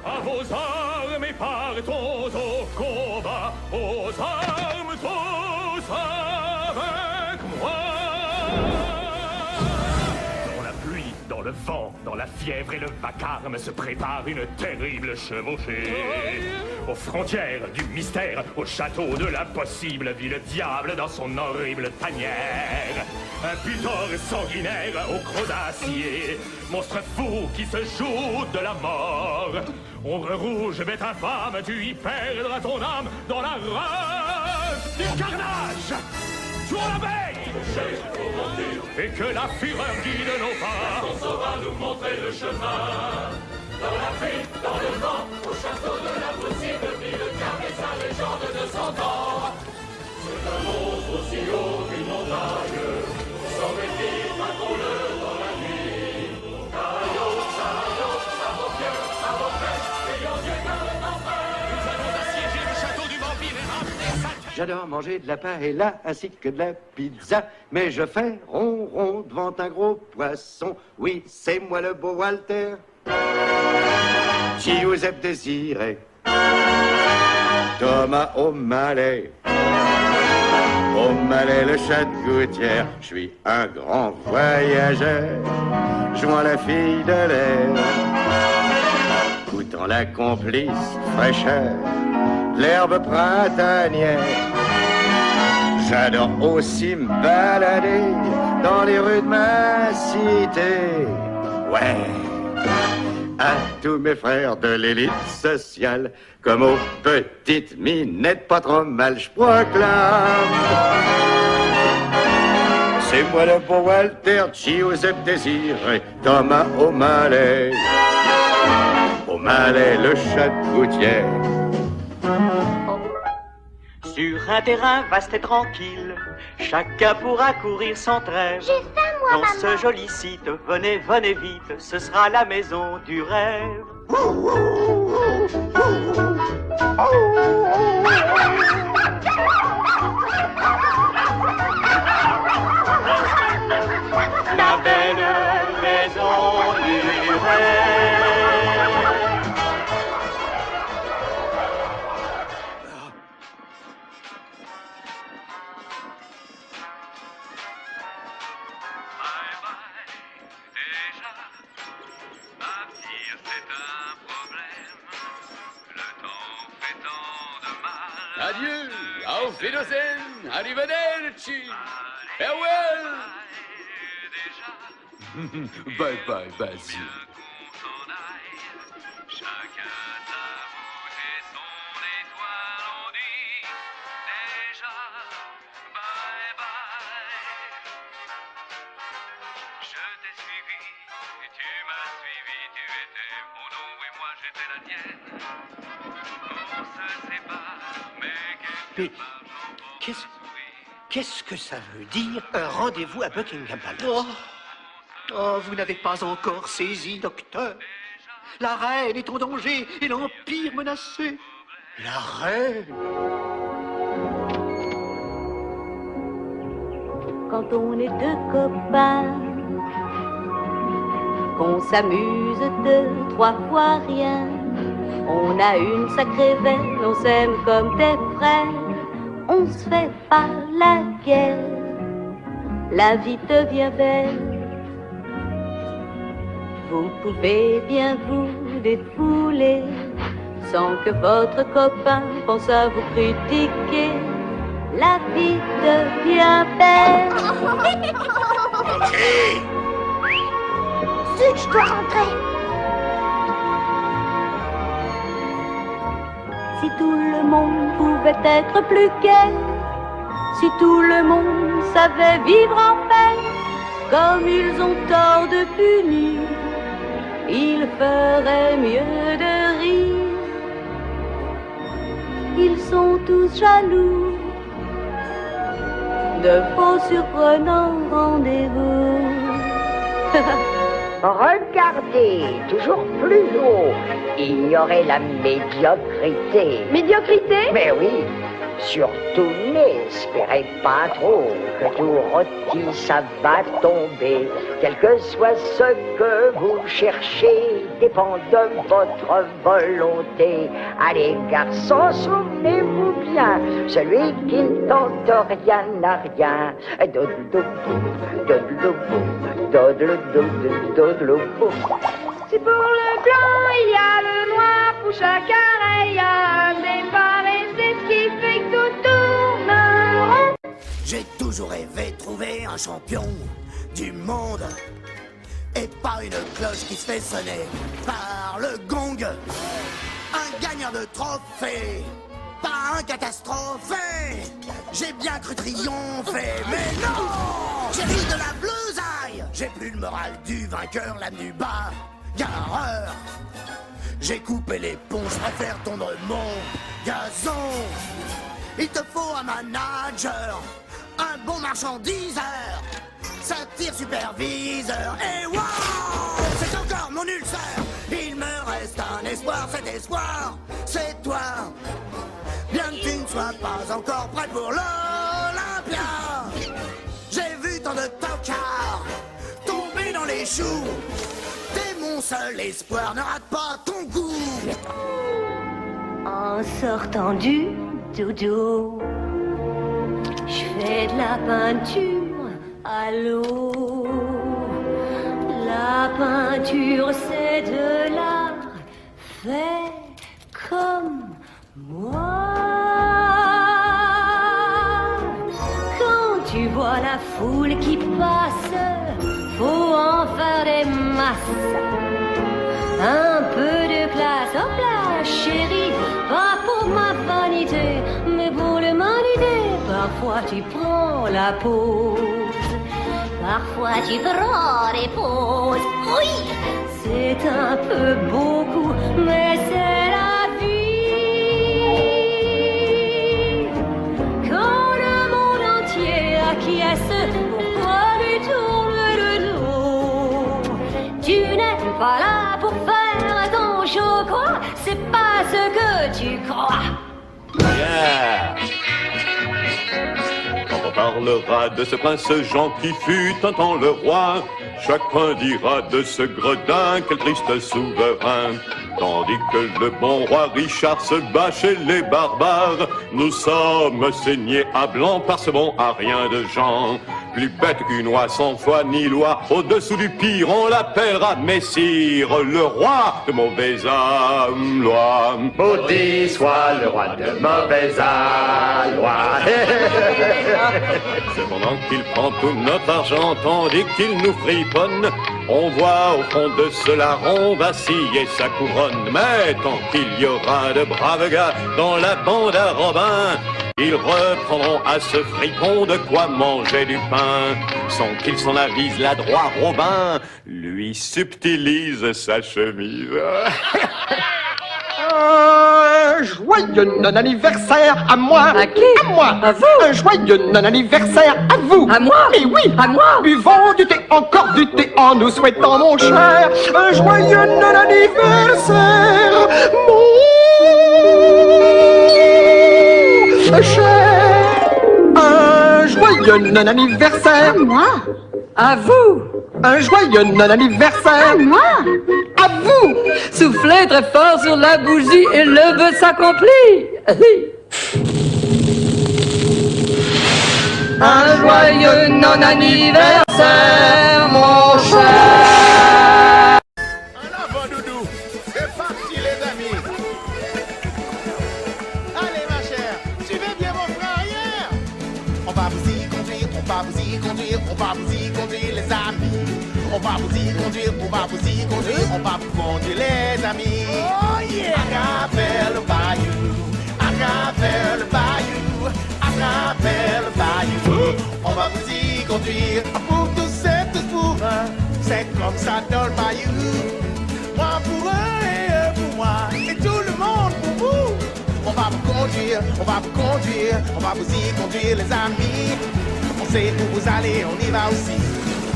À vos armes et partons au combat, aux armes tous avec moi. Dans la pluie, dans le vent, dans la fièvre et le vacarme se prépare une terrible chevauchée. Aux frontières du mystère, au château de l'impossible, vit le diable dans son horrible tanière. Un butor sanguinaire au croc d'acier, monstre fou qui se joue de la mort. Ombre rouge, bête infâme, tu y perdras ton âme dans la rage du carnage. Jouons la veille et que la fureur guide nos pas. On saura nous montrer le chemin. Dans la pluie, dans le vent, au château de l'impossible, vit le diable et sa légende de 100 ans. C'est un monstre aussi haut qu'une montagne, sans mépris, patons-le dans la nuit. Caillot, ça vaut mieux, ça vaut fait, ayant Dieu car le temps fait. Nous allons assiéger le château du vampire et ramener sa... J'adore manger de la paella ainsi que de la pizza, mais je fais ronron devant un gros poisson. Oui, c'est moi le beau Walter, Giuseppe Désiré, Thomas O'Malley, O'Malley le chat de gouttière. Je suis un grand voyageur, jouant la fille de l'air, goûtant la complice fraîcheur, l'herbe printanière. J'adore aussi me balader dans les rues de ma cité. Ouais, à tous mes frères de l'élite sociale, comme aux petites minettes pas trop mal, je proclame. C'est moi le beau Walter, Giuseppe Désiré, Thomas O'Malley, O'Malley le chat de gouttière. Sur un terrain vaste et tranquille, chacun pourra courir sans trêve. J'ai faim, moi, dans maman. ce joli site, venez, venez vite, ce sera la maison du rêve. La belle maison du rêve. Adieu, auf Wiedersehen, arrivederci, farewell. Bye bye, Basil. Mais qu'est-ce que ça veut dire, un rendez-vous à Buckingham Palace? Oh, vous n'avez pas encore saisi, docteur. La reine est en danger et l'Empire menacé. La reine? Quand on est deux copains, qu'on s'amuse deux, trois fois rien, on a une sacrée veine, on s'aime comme des frères, on se fait pas la guerre, la vie devient belle. Vous pouvez bien vous défouler sans que votre copain pense à vous critiquer. La vie devient belle. Zut, je dois rentrer. Si tout le monde pouvait être plus gai, si tout le monde savait vivre en paix, comme ils ont tort de punir, ils feraient mieux de rire. Ils sont tous jaloux de faux surprenants rendez-vous. Regardez, toujours plus haut, ignorez la médiocrité. Médiocrité? Mais oui, Surtout n'espérez pas trop que tout rôti ça va tomber. Quel que soit ce que vous cherchez, dépend de votre volonté. Allez garçons, souvenez-vous bien, celui qui ne tente rien n'a rien. Si pour le blanc il y a le noir, pour chacun il y a un départ et c'est ce qui fait que tout tourne rond. J'ai toujours rêvé de trouver un champion du monde et pas une cloche qui se fait sonner par le gong. Un gagnant de trophée, pas un catastrophé. J'ai bien cru triompher, mais non! J'ai ri de la blousaille. J'ai plus le moral du vainqueur, la nu bas. Gareur. J'ai coupé les ponts, je préfère tondre mon gazon. Il te faut un manager, un bon marchandiseur, satire superviseur, et wow! C'est encore mon ulcère. Il me reste un espoir, cet espoir, c'est toi. Bien que tu ne sois pas encore prêt pour l'Olympia. J'ai vu tant de tocards tomber dans les choux. T'es mon seul espoir, ne rate pas ton coup. En sortant du dodo, je fais de la peinture à l'eau. La peinture c'est de l'art, fais comme moi. Quand tu vois la foule qui passe, faut en faire des masses. Un peu de classe, hop là, chérie, pas pour ma vanité, mais pour l'humanité. Parfois tu prends la pause, parfois tu prends des pauses. Oui, c'est un peu beaucoup, mais c'est la vie. Quand le monde entier acquiesce, pourquoi lui tourne le dos? Tu n'es pas là pour faire ton show, quoi? C'est pas ce que tu crois. Yeah. Quand on parlera de ce prince Jean qui fut un temps le roi, chacun dira de ce gredin quel triste souverain. Tandis que le bon roi Richard se bat chez les barbares, nous sommes saignés à blanc par ce bon à rien de Jean. Plus bête qu'une oie sans foi ni loi, au-dessous du pire on l'appellera Messire, le roi de mauvaise loi. Maudit soit le roi de mauvaise loi. Cependant qu'il prend tout notre argent, tandis qu'il nous friponne, on voit au fond de ce larron vaciller sa couronne. Mais tant qu'il y aura de braves gars dans la bande à Robin, ils reprendront à ce fripon de quoi manger du pain. Sans qu'il s'en avise, l'adroit Robin lui subtilise sa chemise. Joyeux non-anniversaire à moi. À qui? À moi. À vous? Un joyeux non-anniversaire à vous. À moi? Mais oui. À moi? Buvons du thé, encore du thé, en nous souhaitant, mon cher, un joyeux non-anniversaire, mon cher. Un joyeux non-anniversaire. À moi? À vous? Un joyeux non-anniversaire. À moi? À vous. Soufflez très fort sur la bougie et le vœu s'accomplit. Un joyeux non-anniversaire, mon cher. En avant, Doudou. C'est parti, les amis. Allez, ma chère, suivez bien mon frère arrière. On va vous y conduire, on va vous y conduire, on va vous y conduire, les amis. On va vous y conduire, on va vous y conduire, on va vous conduire, les amis. Oh yeah! À travers le bayou, à travers le bayou, à travers le bayou. On va vous y conduire, pour tous et tous pour un. C'est comme ça dans le bayou. Moi pour un et eux pour moi, et tout le monde pour vous. On va vous conduire, on va vous conduire, on va vous y conduire, les amis. On sait où vous allez, on y va aussi.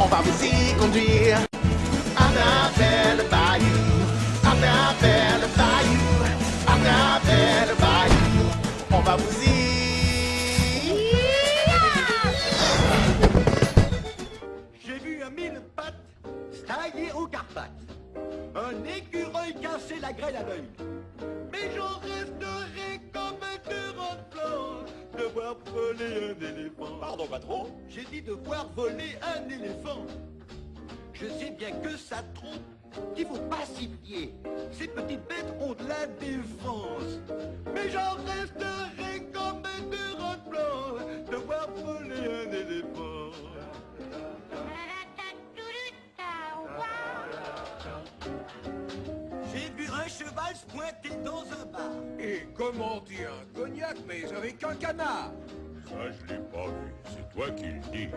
On va vous y conduire à travers le bayou, à travers le bayou, à travers le bayou. On va vous y un écureuil cassé la grêle à l'œil. Mais j'en resterai comme un tyran blanc de voir voler un éléphant. Pardon, patron? J'ai dit de voir voler un éléphant. Je sais bien que ça trompe, qu'il faut pacifier. Ces petites bêtes ont de la défense. Mais j'en resterai comme un tyran blanc de voir voler un éléphant. J'ai vu un cheval se pointer dans un bar. Et comment dire un cognac, mais avec un canard? Ça, je l'ai pas vu. C'est toi qui le dis.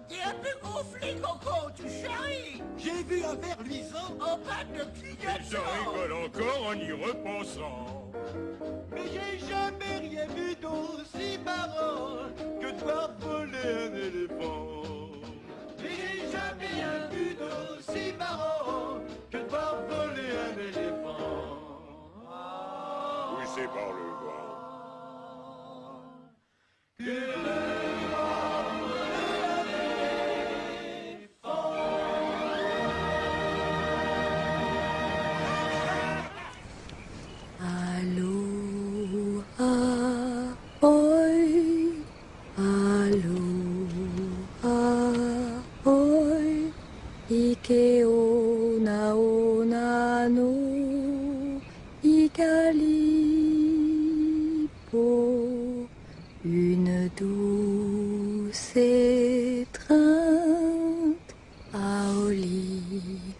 T'es un peu gonflé, Coco, tu charries. J'ai vu un verre luisant en panne de clignotant. Je rigole encore en y repensant. Mais j'ai jamais rien vu d'aussi marrant que de voir voler un éléphant. Mais j'ai jamais rien vu d'aussi marrant que de voir voler un éléphant. Oui, c'est par le vent. Que de voir voler un éléphant. Ike ona ona no Icalipo, une douce étreinte Aoli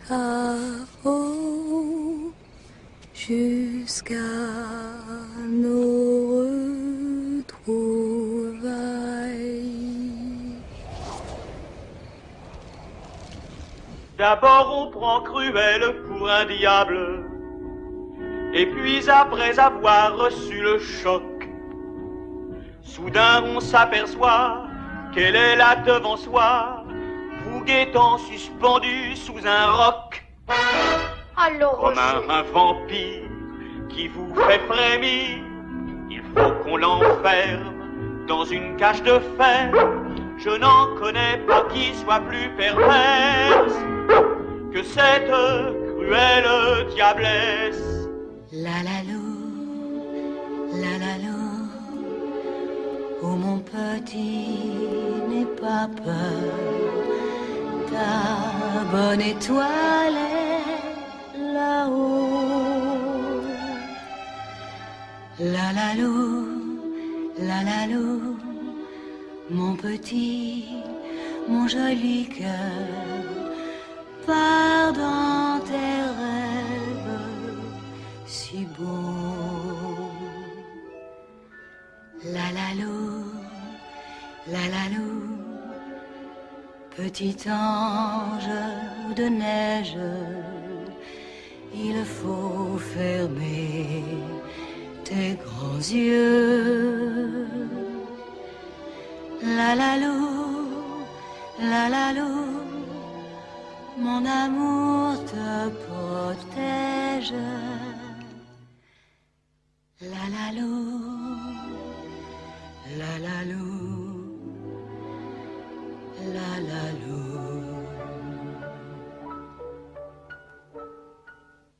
Hao jusqu'à nos retrouvailles. D'abord on prend Cruelle pour un diable, et puis après avoir reçu le choc, soudain on s'aperçoit qu'elle est là devant soi, bouguetant suspendu sous un roc. Alors, Comme un vampire qui vous fait frémir, il faut qu'on l'enferme dans une cage de fer. Je n'en connais pas qui soit plus perverse que cette cruelle diablesse. la la lou, oh mon petit, n'aie pas peur, ta bonne étoile est là-haut. La la lou, mon petit, mon joli cœur, pars dans tes rêves si beaux. La la lou, petit ange de neige, il faut fermer tes grands yeux. La la lou, mon amour te protège. La la lou, la lou.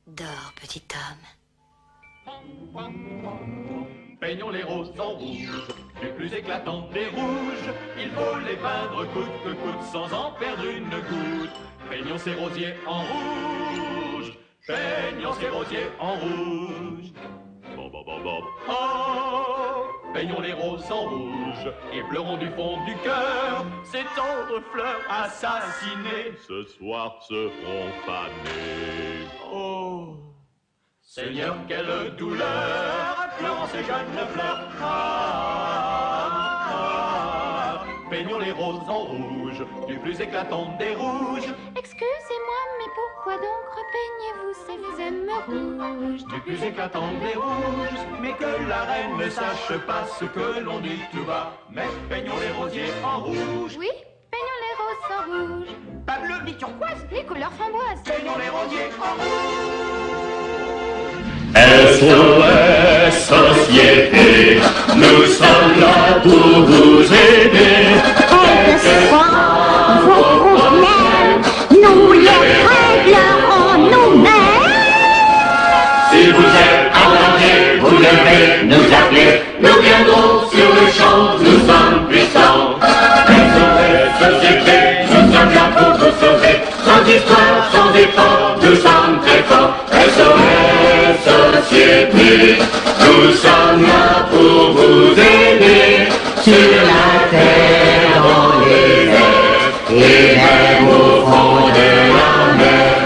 Dors, petit homme. Peignons les roses en rouge, du plus éclatant des rouges. Il faut les peindre coûte que coûte sans en perdre une goutte. Peignons ces rosiers en rouge, peignons ces rosiers en rouge. Oh, peignons les roses en rouge et pleurons du fond du cœur ces tendres fleurs assassinées. Ce soir seront fanées. Oh, Seigneur, quelle douleur, pleurant ces jeunes fleurs. Peignons les roses en rouge, du plus éclatant des rouges. Excusez-moi, mais pourquoi donc repeignez-vous ces âmes rouges? Du plus éclatant des rouges, mais que la reine ne sache pas ce que l'on dit tout bas. Mais peignons les rosiers en rouge. Oui, peignons les roses en rouge. Pas bleu ni turquoise, Les couleurs framboises. peignons les rosiers en rouge. SOS Société, nous sommes là pour vous aider. Quels que soient vos problèmes, nous les réglerons nous-mêmes. nous viendrons sur le champ, nous sommes puissants. SOS Société, nous sommes là pour vous sauver. Sans histoire, sans effort, nous sommes très forts. SOS Société, nous sommes là pour vous aider. Sur la terre, dans les airs, et même au fond de la mer.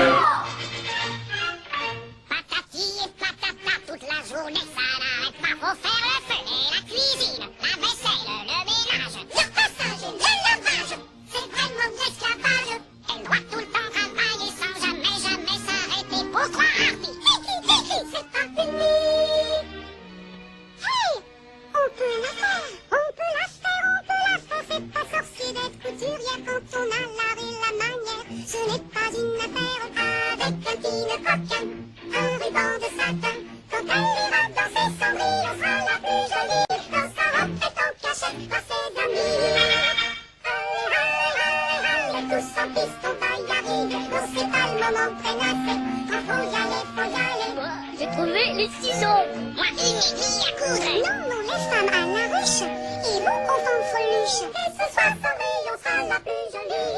Patati et patata, toute la journée ça n'arrête pas. Faut faire le feu et la cuisine, la vaisselle, le ménage, le repassage, le lavage. C'est vraiment de l'esclavage. Elle doit tout le temps travailler sans jamais, jamais s'arrêter. Pourquoi Hardy? C'est pas fini. Hey, on peut la faire, on peut la faire, on peut la faire. C'est pas sorcier d'être couturière quand on a l'art et la manière. Ce n'est pas une affaire avec un petit coquin, un ruban de satin. Quand elle ira dans ses cendrilles, on sera la plus jolie. Dans sa robe est en cachette par ses amis. Allez, allez, allez, allez, tous en piste, on va y arriver. Non, c'est pas le moment de traînasser. Faut y aller, faut y aller. J'ai trouvé les ciseaux. Moi, une aiguille à coudre. Non, non, les femmes à la ruche. Et vous, on s'en freluche. Et ce soir, Cendrille, on sera la plus jolie.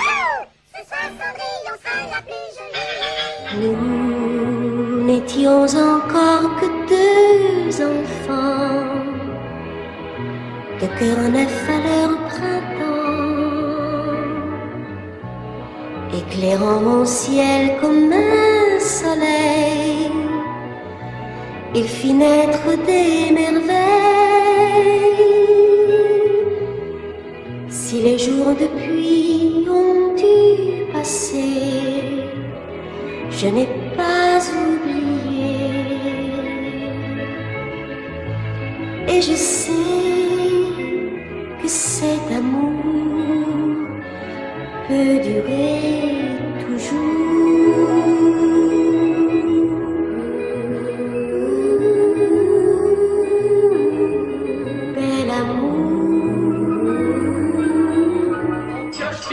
Oh, ce soir, Cendrille, on sera la plus jolie. Nous n'étions encore que deux enfants, de cœur neuf à leur printemps, éclairant mon ciel comme un soleil. Il fit naître des merveilles. Si les jours depuis ont dû passer, je n'ai pas oublié. Et je sais que cet amour peut durer toujours. Bel amour. Pioche,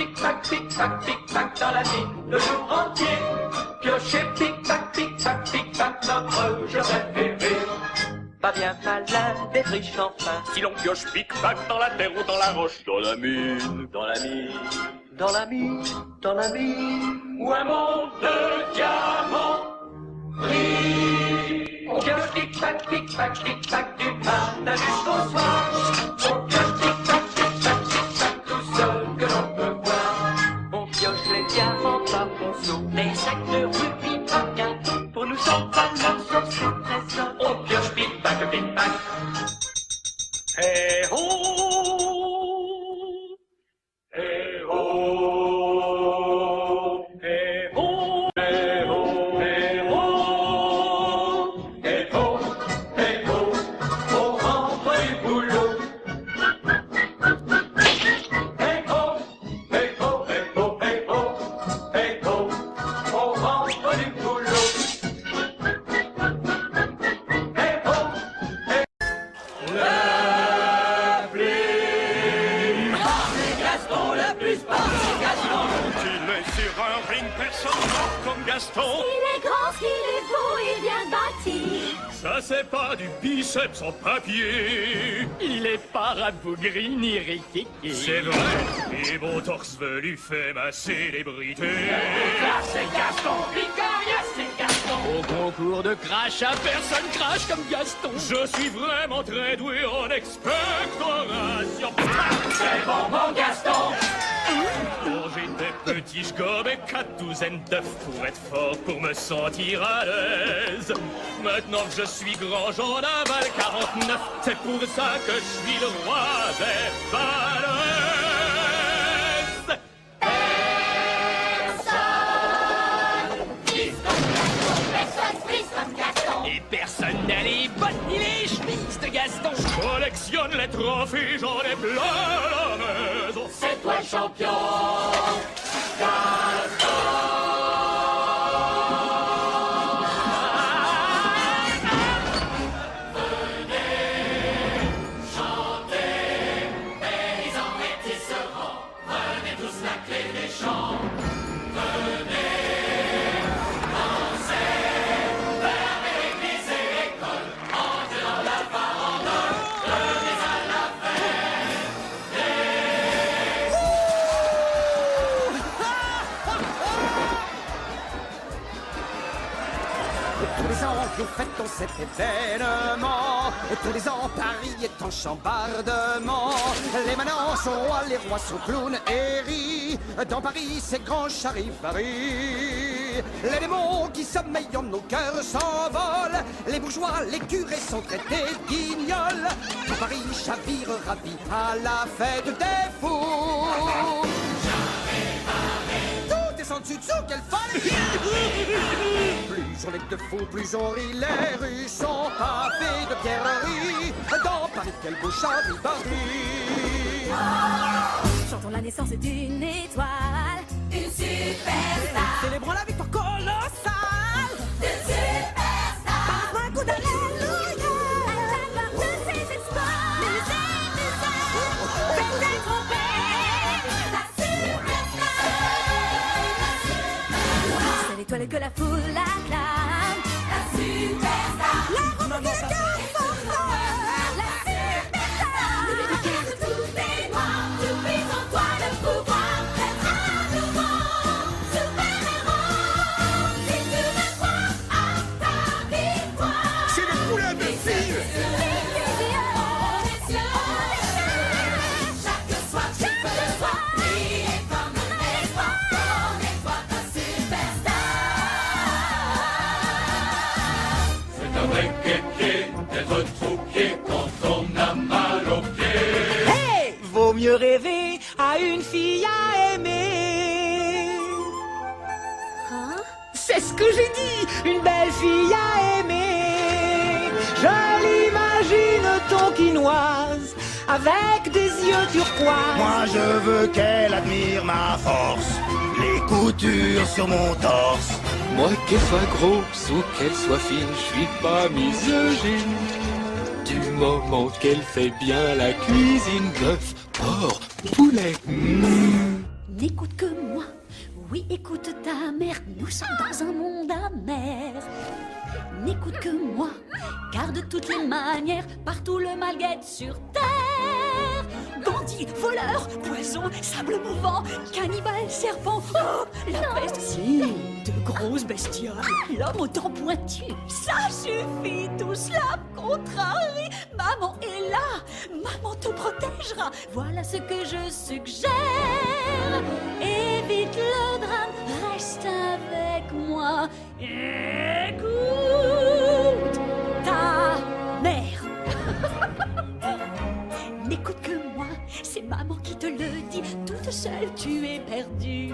tic-tac dans la vie, le jour entier. Piocher, tic-tac, notre jeu préféré. Pas bien malin d'être riche enfin. Si l'on pioche pic-pac dans la terre ou dans la roche, Dans la mine, dans la mine, dans la mine, dans la mine, ou un monde de diamants. on pioche tic-tac, du matin jusqu'au soir. On pioche tic-tac, tout seul que l'on peut voir. On pioche les diamants par ponceau, les sacs de rubis par quinton. Pour nous sortir sur ce trésor, on pioche pic-pac. Hey ho, hey ho, hey ho, hey ho, hey ho, hey ho, hey ho, on rentre du boulot. Hey ho, hey ho, hey ho, hey ho, hey ho, on rentre du boulot. Hey ho, hey la pluie. C'est Gaston le plus fort, c'est Gaston. Il est sur un ring, personne comme Gaston. Il est grand, il est beau et bien bâti. Ça c'est pas du biceps en papier. Il est pas rabougri ni riquiqui. C'est vrai, et mon torse velu fait ma célébrité. C'est Gaston, victorieux, c'est Gaston. Au concours de crash, à personne crache comme Gaston. Je suis vraiment très doué en expectoration. C'est bon, mon Gaston. Quand j'étais petit, je gobais 4 douzaines d'œufs pour être fort, pour me sentir à l'aise. Maintenant que je suis grand, j'en avale 49. C'est pour ça que je suis le roi des balaises. Et personne n'a les bottes ni les chemises de Gaston. Je collectionne les trophées, j'en ai plein la maison. C'est toi le champion. Tous les ans, nous fêtons cet événement. Tous les ans, Paris est en chambardement. Les manants sont rois, les rois sont clowns et rient. Dans Paris, c'est grand charivari. Les démons qui sommeillent en nos cœurs s'envolent. Les bourgeois, les curés sont traités de guignols. Tout Paris chavire ravi à la fête des fous. Tout est sans dessous, quelle folle! Plus on est de fous, plus on rit. Les rues sont pavées de pierreries. Dans Paris, quel beau charivari! Chantons la naissance d'une étoile, une superstar. Célébrons la victoire colossale d'une superstar. Par un coup d'alléluia, de ses espoirs, faites tromper la superstar. C'est l'étoile que la foule acclame, la superstar. La robe qui est vaut mieux rêver à une fille à aimer. Hein? C'est ce que j'ai dit, une belle fille à aimer. Je l'imagine tonkinoise, avec des yeux turquoise. Moi je veux qu'elle admire ma force, les coutures sur mon torse. Moi qu'elle soit grosse ou qu'elle soit fine, je suis pas misogyne. Du moment qu'elle fait bien la cuisine, bœuf, porc, poulet. N'écoute que moi, oui écoute ta mère, nous sommes dans un monde amer. N'écoute que moi, car de toutes les manières, partout le mal guette sur terre. Bandits, voleurs, poisons, sable mouvant, cannibales, serpents, oh, la peste, si, de grosses bestioles, l'homme aux dents pointues, ça suffit, tout cela contrarie. Maman est là, maman te protégera, voilà ce que je suggère. Évite le drame, reste avec moi, écoute ta mère. N'écoute que moi, c'est maman qui te le dit. Toute seule, tu es perdue.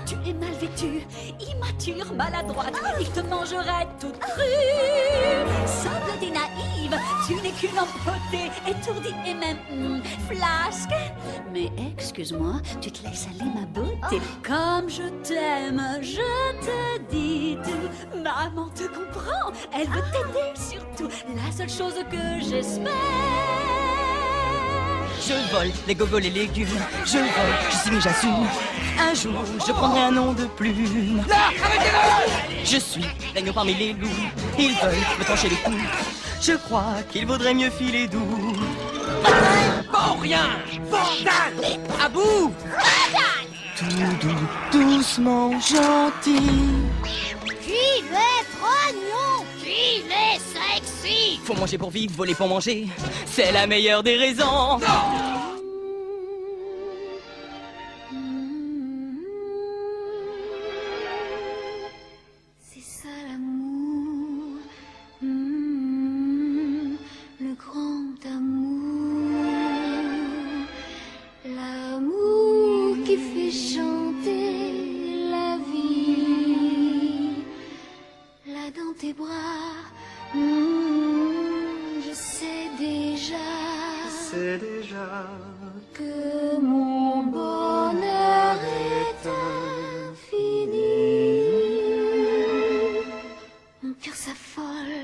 Tu es mal vêtue, immature, maladroite. Il te mangerait toute crue. Simple et naïve, tu n'es qu'une empotée, étourdie et même flasque. Mais excuse-moi, tu te laisses aller ma beauté. Comme je t'aime, je te dis tout. Maman te comprend, elle veut t'aider surtout. La seule chose que j'espère. Je vole les gogoles et légumes, je vole, je signe, j'assume. Un jour, je prendrai un nom de plume. Là, arrêtez-le! Je suis l'agneau parmi les loups, ils veulent me trancher les coups. Je crois qu'il vaudrait mieux filer doux. Bon, rien! Bordel! À bout! Tout doux, doucement, gentil. Qui est trognon? Qui est sexy? Faut manger pour vivre, voler pour manger. C'est la meilleure des raisons. C'est ça l'amour, le grand amour, l'amour qui fait chanter la vie, là dans tes bras. Je sais déjà que mon bonheur est infini. Mon cœur s'affole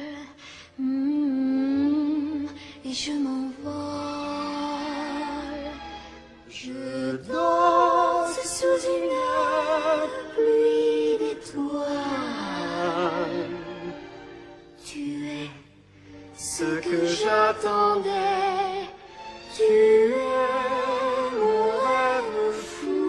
et je m'envole. Je danse sous une pluie d'étoiles. Tu es ce que j'attendais, tu es mon rêve fou.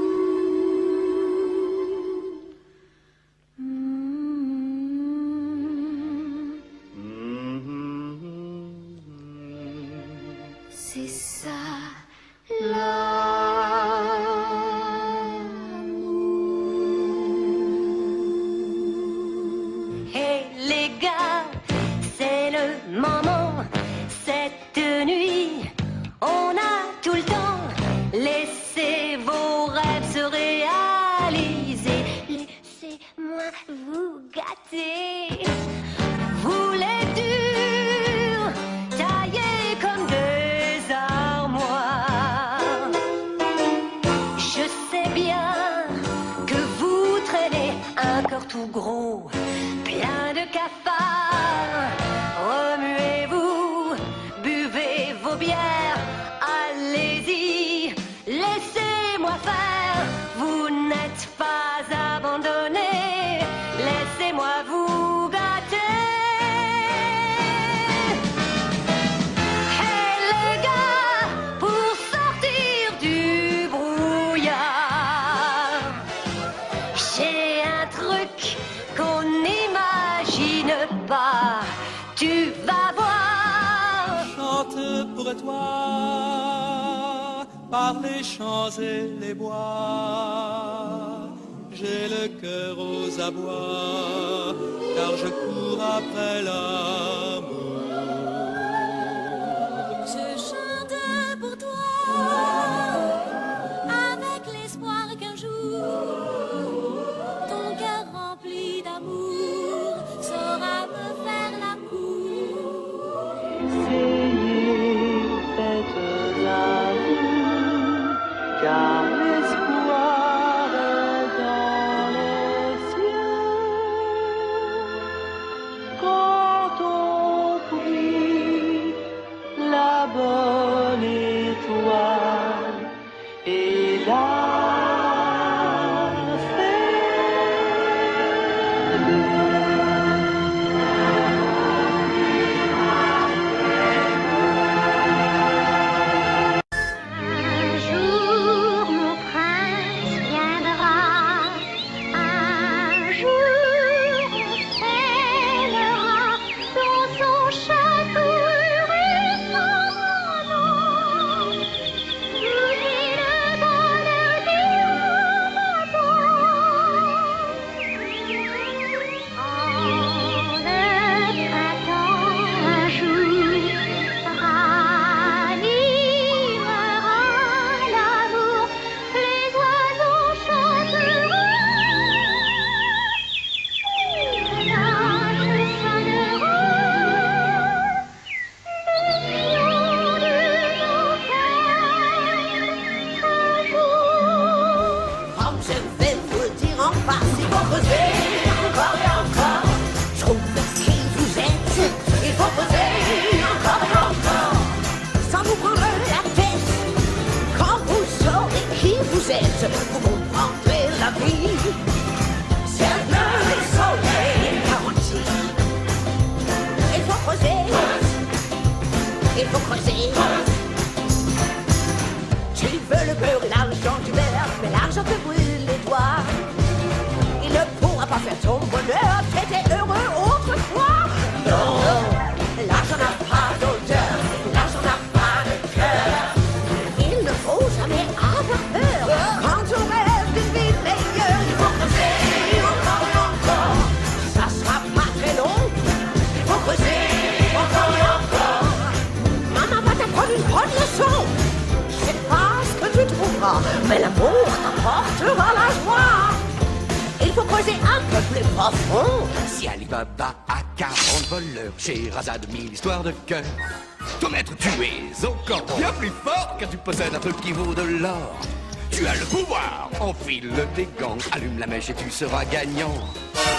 C'est ça, Hey les gars, c'est le moment. Cette nuit, on a tout le temps. Laissez vos rêves se réaliser. Laissez-moi vous gâter. Vous les durs, taillés comme des armoires. Je sais bien que vous traînez un corps tout gros, plein de cafards. Remuez-vous, buvez vos bières, allez-y, laissez-moi faire. Vous n'êtes pas abandonnés, laissez-moi vous gâter. Hey les gars, pour sortir du brouillard, j'ai un truc qu'on n'imagine pas. Tu vas voir. Chante pour toi par les champs et les bois. J'ai le cœur aux abois, car je cours après l'amour. Je chante pour toi, avec l'espoir qu'un jour, ton cœur rempli d'amour saura me faire la cour. Essayez, faites la vie, car l'espoir est dans les cieux. Quand on prie la bonne étoile et la Un jour mon prince viendra, un jour on s'aimera dans son château et sans nom. Goûter le bonheur du romantisme. En le printemps un jour ranimera l'amour, les oiseaux chanteront, les anges sonneront, millions de nos cœurs un jour. Comme je vais vous dire en face, il faut poser encore et encore. Trouve qui vous êtes, il faut poser encore et encore. Sans vous prendre la tête, quand vous saurez qui vous êtes, vous comprendrez la vie. C'est un peu le soleil garanti. Il faut creuser, il faut creuser. Tu veux le beurre et l'argent du beurre, mais l'argent te brûle les doigts. Il ne pourra pas faire ton bonheur, t'étais heureux autrefois. Non, l'argent n'a pas d'odeur, l'argent n'a pas de cœur. Il ne faut jamais avoir peur, quand on rêve d'une vie meilleure. Il faut creuser encore et encore, ça sera pas très long. Il faut creuser encore et encore. Maman va t'apprendre une bonne leçon. Je sais pas ce que tu trouveras, mais l'amour t'apportera la joie. Il faut creuser un peu plus profond. Si Alibaba a 40 voleurs, Scheherazade 1000 histoires de cœur. Ton maître, tu es encore bien plus fort, car tu possèdes un truc qui vaut de l'or. Tu as le pouvoir, enfile tes gants, allume la mèche et tu seras gagnant.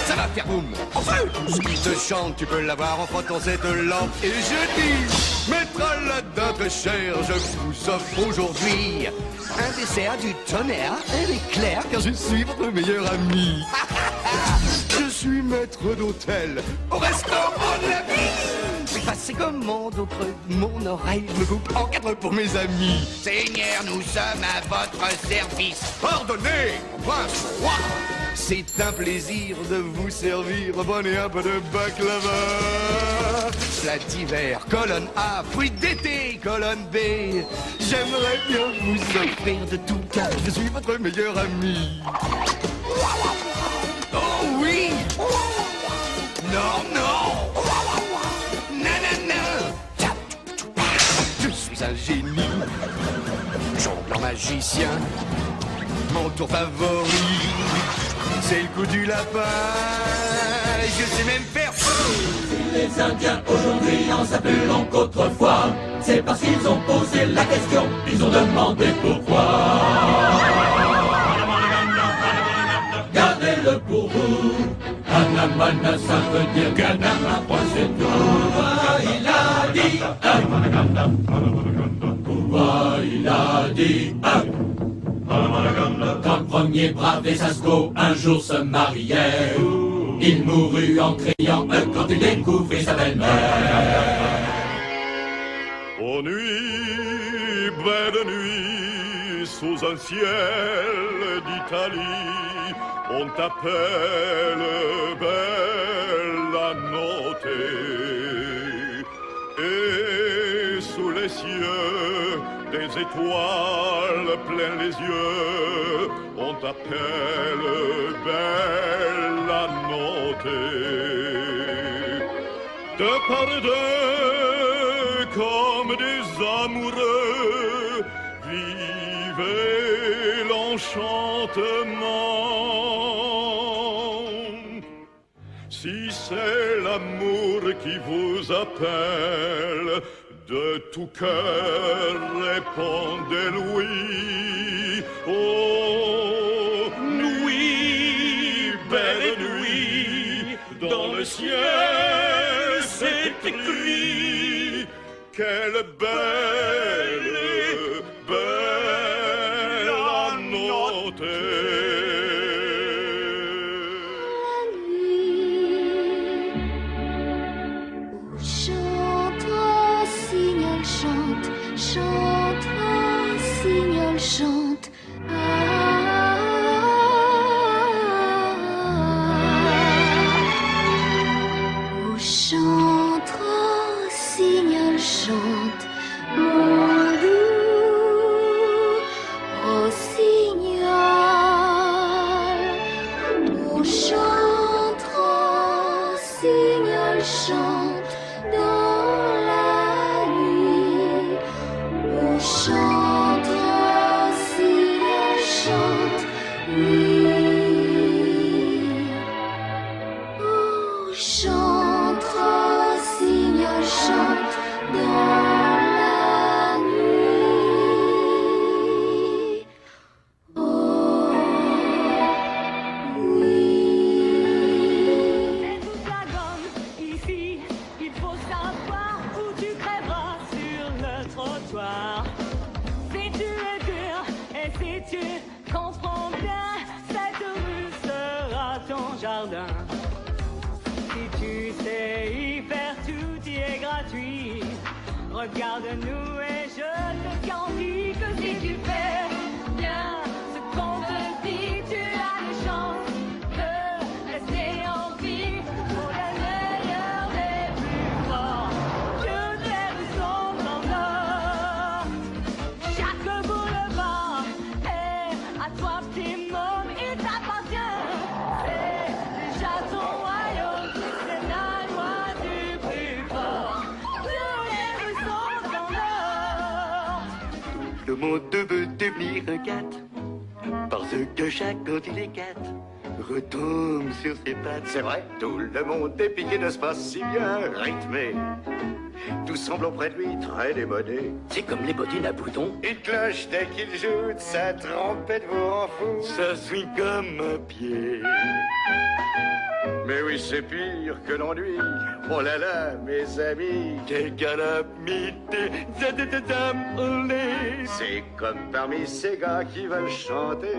Ça va faire boum, en feu. Ce qui te chante, tu peux l'avoir en frottant cette lampe. Et je dis, maître Aladdin très cher, je vous offre aujourd'hui un dessert du tonnerre et l'éclair, car je suis votre meilleur ami. Je suis maître d'hôtel au restaurant de la vie. Mais passez comment d'autres mon oreille me coupe en quatre pour mes amis. Seigneur, nous sommes à votre service. Ordonnez, prince, roi. C'est un plaisir de vous servir, prenez un peu de baklava. Plat d'hiver, colonne A, fruits d'été, colonne B. J'aimerais bien vous offrir de tout cœur, je suis votre meilleur ami. Oh oui! Non, non! Nanana! Je suis un génie, jonglant magicien. Mon tour favori, c'est le coup du lapin. Je sais même faire feu. Les Indiens aujourd'hui en s'appelant qu'autrefois, c'est parce qu'ils ont posé la question, ils ont demandé pourquoi. Gardez-le pour vous. Anamana, ça veut dire Ganama, point c'est tout. Il a dit il a dit Quand le premier brave des Sasco un jour se mariait, il mourut en criant quand il découvrit sa belle-mère. Aux nuits, belle nuit, sous un ciel d'Italie, on t'appelle Bella Notte. Et sous les cieux, des étoiles plein les yeux, on t'appelle Bella Notte. De part et deux, comme des amoureux, vivez l'enchantement. Si c'est l'amour qui vous appelle, de tout cœur répondez oui. Oh, nuit, belle nuit, dans le ciel c'est écrit, quelle belle, belle notte. Chante, rossignol chante. Oh, chante, rossignol chante, mon doux rossignol. Oh, chante, rossignol chante dans la nuit. Oh, chante, rossignol chante, oui. Oh, chante, rossignol chante dans la nuit. Oh, Ici, il faut savoir où tu crèveras sur le trottoir. Si tu es dur et si tu comprends bien, cette rue sera ton jardin. Si tu sais y faire, tout y est gratuit. Regarde-nous et je te garantis que si tu fais bien ce qu'on te dit, tu as des chances de rester en vie pour le meilleur des plus forts. Toutes les rues sont en or. Chaque boulevard est à toi, petit môme, il t'appartient. C'est déjà ton royaume, c'est la loi du plus fort. Toutes les rues sont en or. Le monde veut devenir un cat, parce que chaque quand il est cat, retombe sur ses pattes. C'est vrai, tout le monde est piqué de ce pas si bien rythmé. Tout semble auprès de lui très démodé. C'est comme les bottines à boutons. Une cloche dès qu'il joue de sa trompette vous rend fou. Ça swing comme un pied. Mais oui, c'est pire que l'ennui. Oh là là, mes amis, quelle calamité. c'est comme parmi ces gars qui veulent chanter.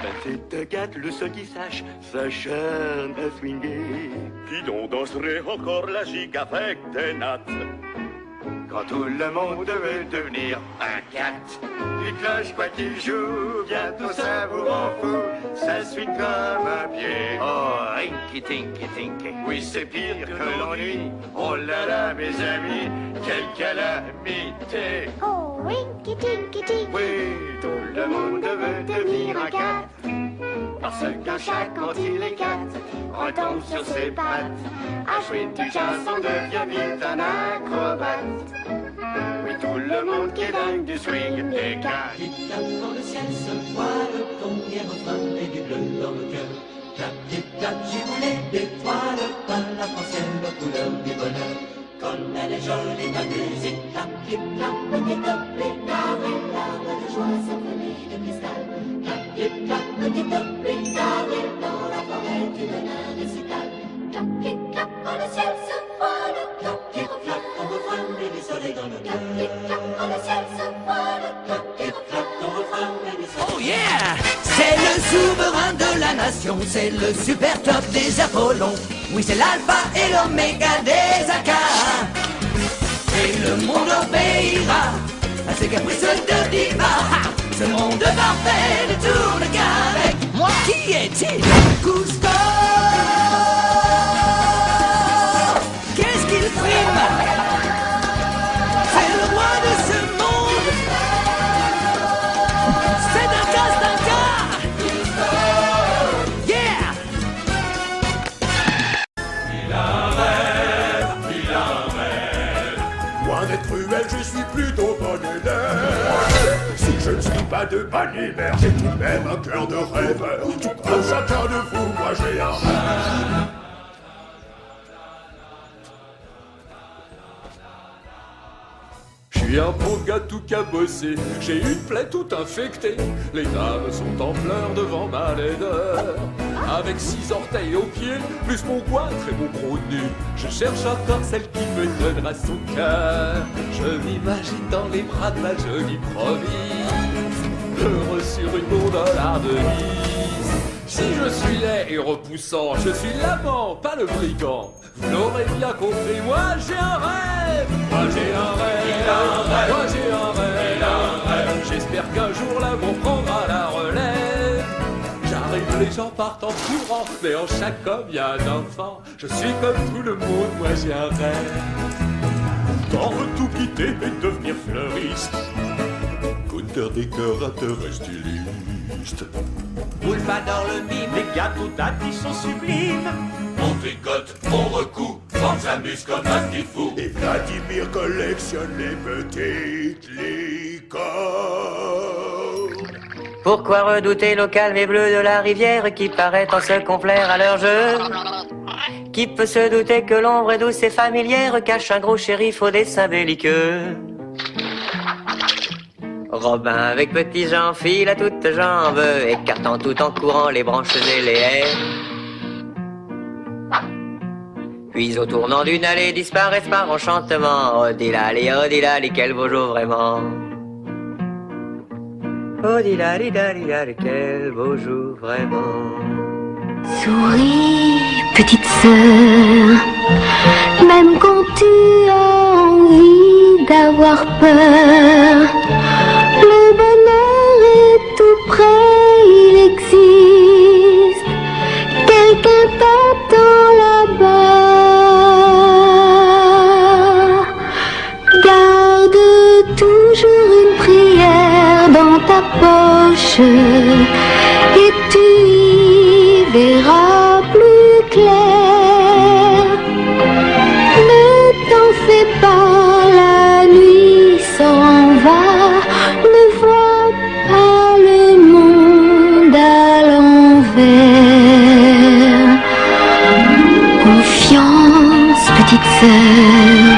Ben c'est un cat, le seul qui sache s'acharne à swinger. Qui donc danserait encore la gigue avec des nattes? quand tout le monde veut devenir un cat. Une cloche quoi qu'il joue, bientôt ça vous rend fou, ça swing comme un pied. Oh, rinky tinky tinky, oui c'est pire que l'ennui. Oh là là mes amis, quelle calamité. Oh, winky tinky tinky. Oui, tout le monde veut devenir un cat, parce qu'un chat quand il est cat retombe sur ses pattes. À jouer une chanson devient vite un acrobate. Oui, tout le monde qui est dingue du swing des cats. Tip-tap dans le ciel se voile, ton bien refrain et du bleu dans le cœur. Tap, tip-tap, j'ai voulu d'étoiles, pas l'arc-en-ciel aux couleurs du bonheur. Comme elle est jolie ma musique, tap, tip-tap, petit top, les larmes de joie symphonie de cristal. Tap, tip-tap, petit top, les larmes dans la forêt du venin récital. Tap, tip-tap, quand le ciel se voile, tap, tip-tap, ton refrain et du soleil dans le cœur. Tap, tip-tap, quand le ciel se voile, tap, tip-tap, ton refrain et du soleil. Oh yeah! C'est le souverain de la nation, c'est le super top des Apollons. Oui, c'est l'alpha et l'oméga des Akas. Et le monde obéira à ses caprices de diva. Ce monde parfait ne tourne qu'avec moi. Qui est-il? Cusco. Qu'est-ce qu'il prime? C'est le roi de ce monde. C'est un casse d'un cas. Yeah. Loin d'être cruel, je suis plutôt bon élève. Si je ne suis pas de bonne humeur, j'ai tout de même un cœur de rêveur. Tout comme chacun de vous, moi j'ai un rêve. Je suis un pauvre gars tout cabossé, j'ai une plaie toute infectée. Les dames sont en pleurs devant ma laideur. Avec 6 orteils aux pieds, plus mon goitre et mon gros nu, je cherche encore celle qui me donnera son cœur. Je m'imagine dans les bras de ma jolie promise, heureux sur une gondola de Nice. Si je suis laid et repoussant, je suis l'amant, pas le brigand. Vous l'aurez bien compris, moi j'ai un rêve. Moi j'ai un rêve, moi j'ai un rêve. J'espère qu'un jour l'amour prendra la relève. J'arrive, les gens partent en courant, mais en chaque homme y a un enfant. Je suis comme tout le monde, moi j'ai un rêve. D'en tout quitter et devenir fleuriste, conteur, décorateur et styliste. Boulevard dans le mime, les gâteaux d'Adi sont sublimes. On tricote, on recoue, on s'amuse comme un petit fou. Et Vladimir collectionne les petites licornes. Pourquoi redouter l'eau calme et bleue de la rivière qui paraît en se complaire à leur jeu? Qui peut se douter que l'ombre est douce et familière cache un gros shérif au dessin belliqueux? Robin avec petit Jean file à toutes jambes, écartant tout en courant les branches et les haies. Puis au tournant d'une allée disparaissent par enchantement. Oh dilali, quel beau jour vraiment. Oh dilali, quel beau jour vraiment. Souris, petite sœur, même quand tu as envie d'avoir peur. Le bonheur est tout près, il existe. Quelqu'un t'attend là-bas. Garde toujours une prière dans ta poche et tu y verras plus clair. Ne t'en fais pas, la nuit s'en va. Ne vois pas le monde à l'envers. Confiance, petite sœur,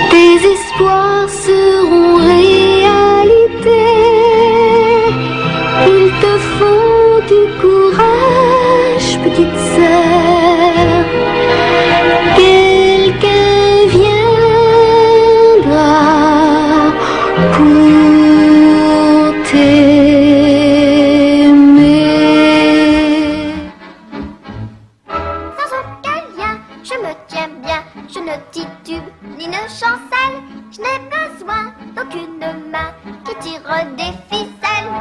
tes espoirs seront réalité. Il te faut du courage, petite sœur. Quelqu'un viendra pour t'aimer. Sans aucun lien, je me tiens bien je ne titube ni ne chancelle. Je n'ai besoin d'aucune main qui tire des ficelles.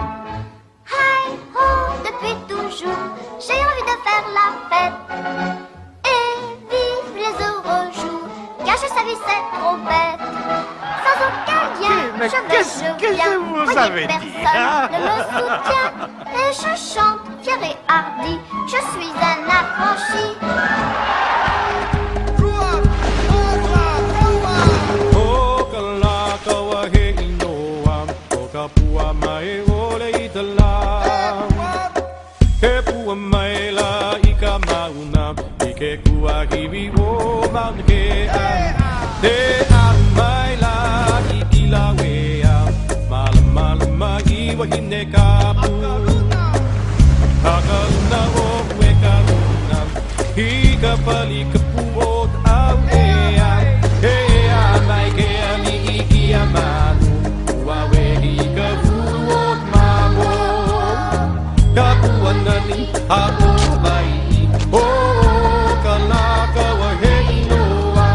Hi ho, depuis toujours, j'ai envie de faire la fête. Et vive les heureux jours, gâcher sa vie c'est trop bête. Sans aucun lien, Mais je viens. vous Voyez, avez dit, personne hein? ne me soutient. Et je chante, fier et hardi, je suis un affranchi.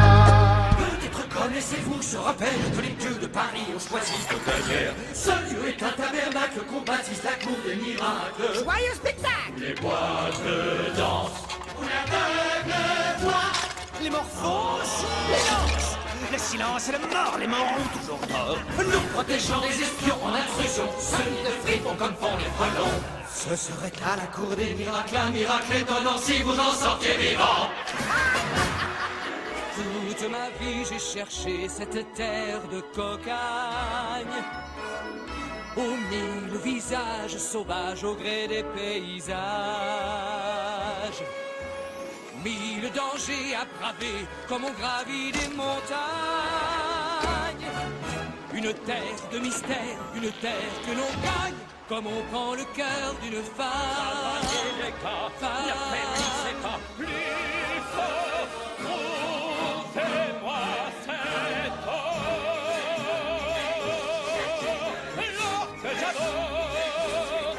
Peut-être connaissez-vous ce rappel que les dieux de Paris ont choisi comme dernière. Ce lieu est un tabernacle qu'on baptise la cour des miracles. Joyeux spectacle! Les boîtes de danse, où l'aveugle voit. Les morts font silence. Le silence est la mort, les morts ont toujours tort. Nous protégeons des espions en intrusion, ceux de fripons comme font les frelons. Ce serait à la cour des Miracle, un miracle étonnant si vous en sortiez vivant. Toute ma vie j'ai cherché cette terre de cocagne, aux mille visages sauvages au gré des paysages. Mille dangers à braver comme on gravit des montagnes. Une terre de mystère, une terre que l'on gagne comme on prend le cœur d'une femme. C'est pas plus fort. Trouvez-moi cet or. L'or que j'adore.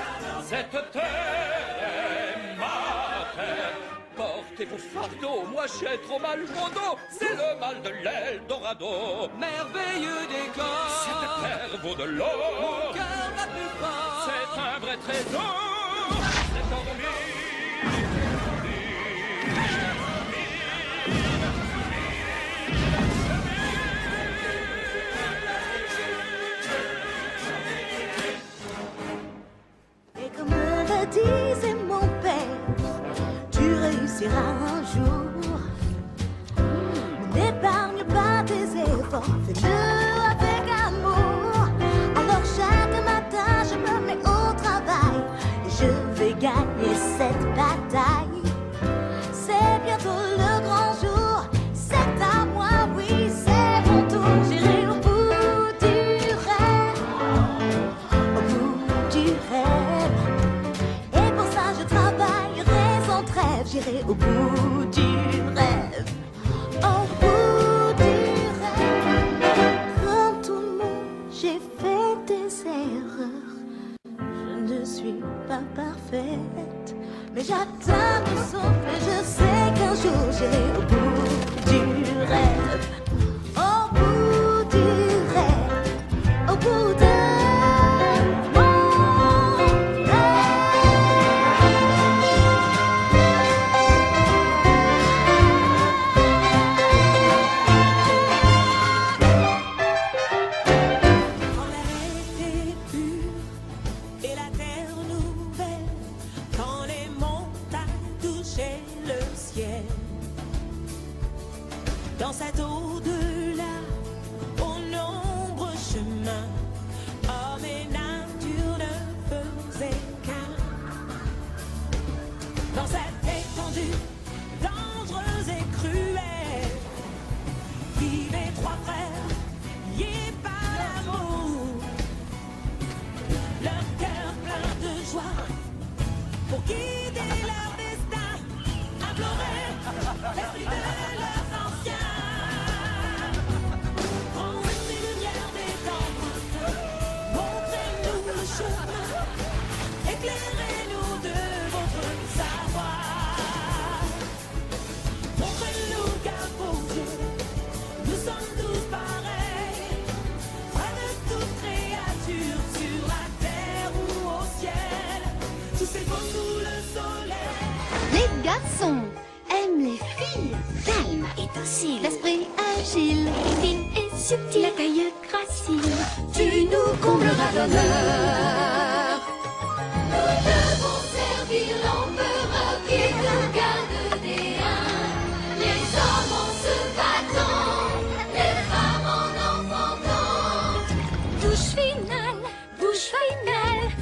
Cette terre est ma terre. Portez vos fardeaux, moi j'ai trop mal au dos. C'est le mal de l'Eldorado. Merveilleux décor, Cette terre vaut de l'or. mon cœur n'a plus fort. C'est un vrai trésor. C'est endormi. Et comme le disait mon père, tu réussiras un jour. N'épargne pas tes efforts, fais-le avec amour. Alors chaque matin je me mets au travail et je vais gagner cette bataille. C'est bientôt le grand jour, c'est à moi, oui, c'est mon tour. J'irai au bout du rêve, au bout du rêve. Et pour ça je travaillerai sans trêve, j'irai au bout du rêve. Au bout du rêve, comme tout le monde, j'ai fait des erreurs. Je ne suis pas parfaite, mais j'atteins mon sommet. Je sais qu'un jour j'irai au bout du rêve. Au bout du rêve, au bout de et la terre nouvelle, quand les montagnes touchaient le ciel. Dans cet au-delà, aux nombreux chemins, homme et nature ne faisaient qu'un. Dans cette étendue, dangereuse et cruelle, vivaient trois frères, liés par l'amour. Leur cœur plein de joie, pour guider leur destin, implorer l'esprit de leurs anciens. Prends les lumières des temps, montrez-nous le chemin, éclairez-nous de votre savoir. calme et docile, l'esprit agile, fine et subtil, la taille gracile, tu nous combleras d'honneur. Nous devons servir l'empereur qui nous garde des uns, les hommes en se battant, les femmes en enfantant. Touche finale,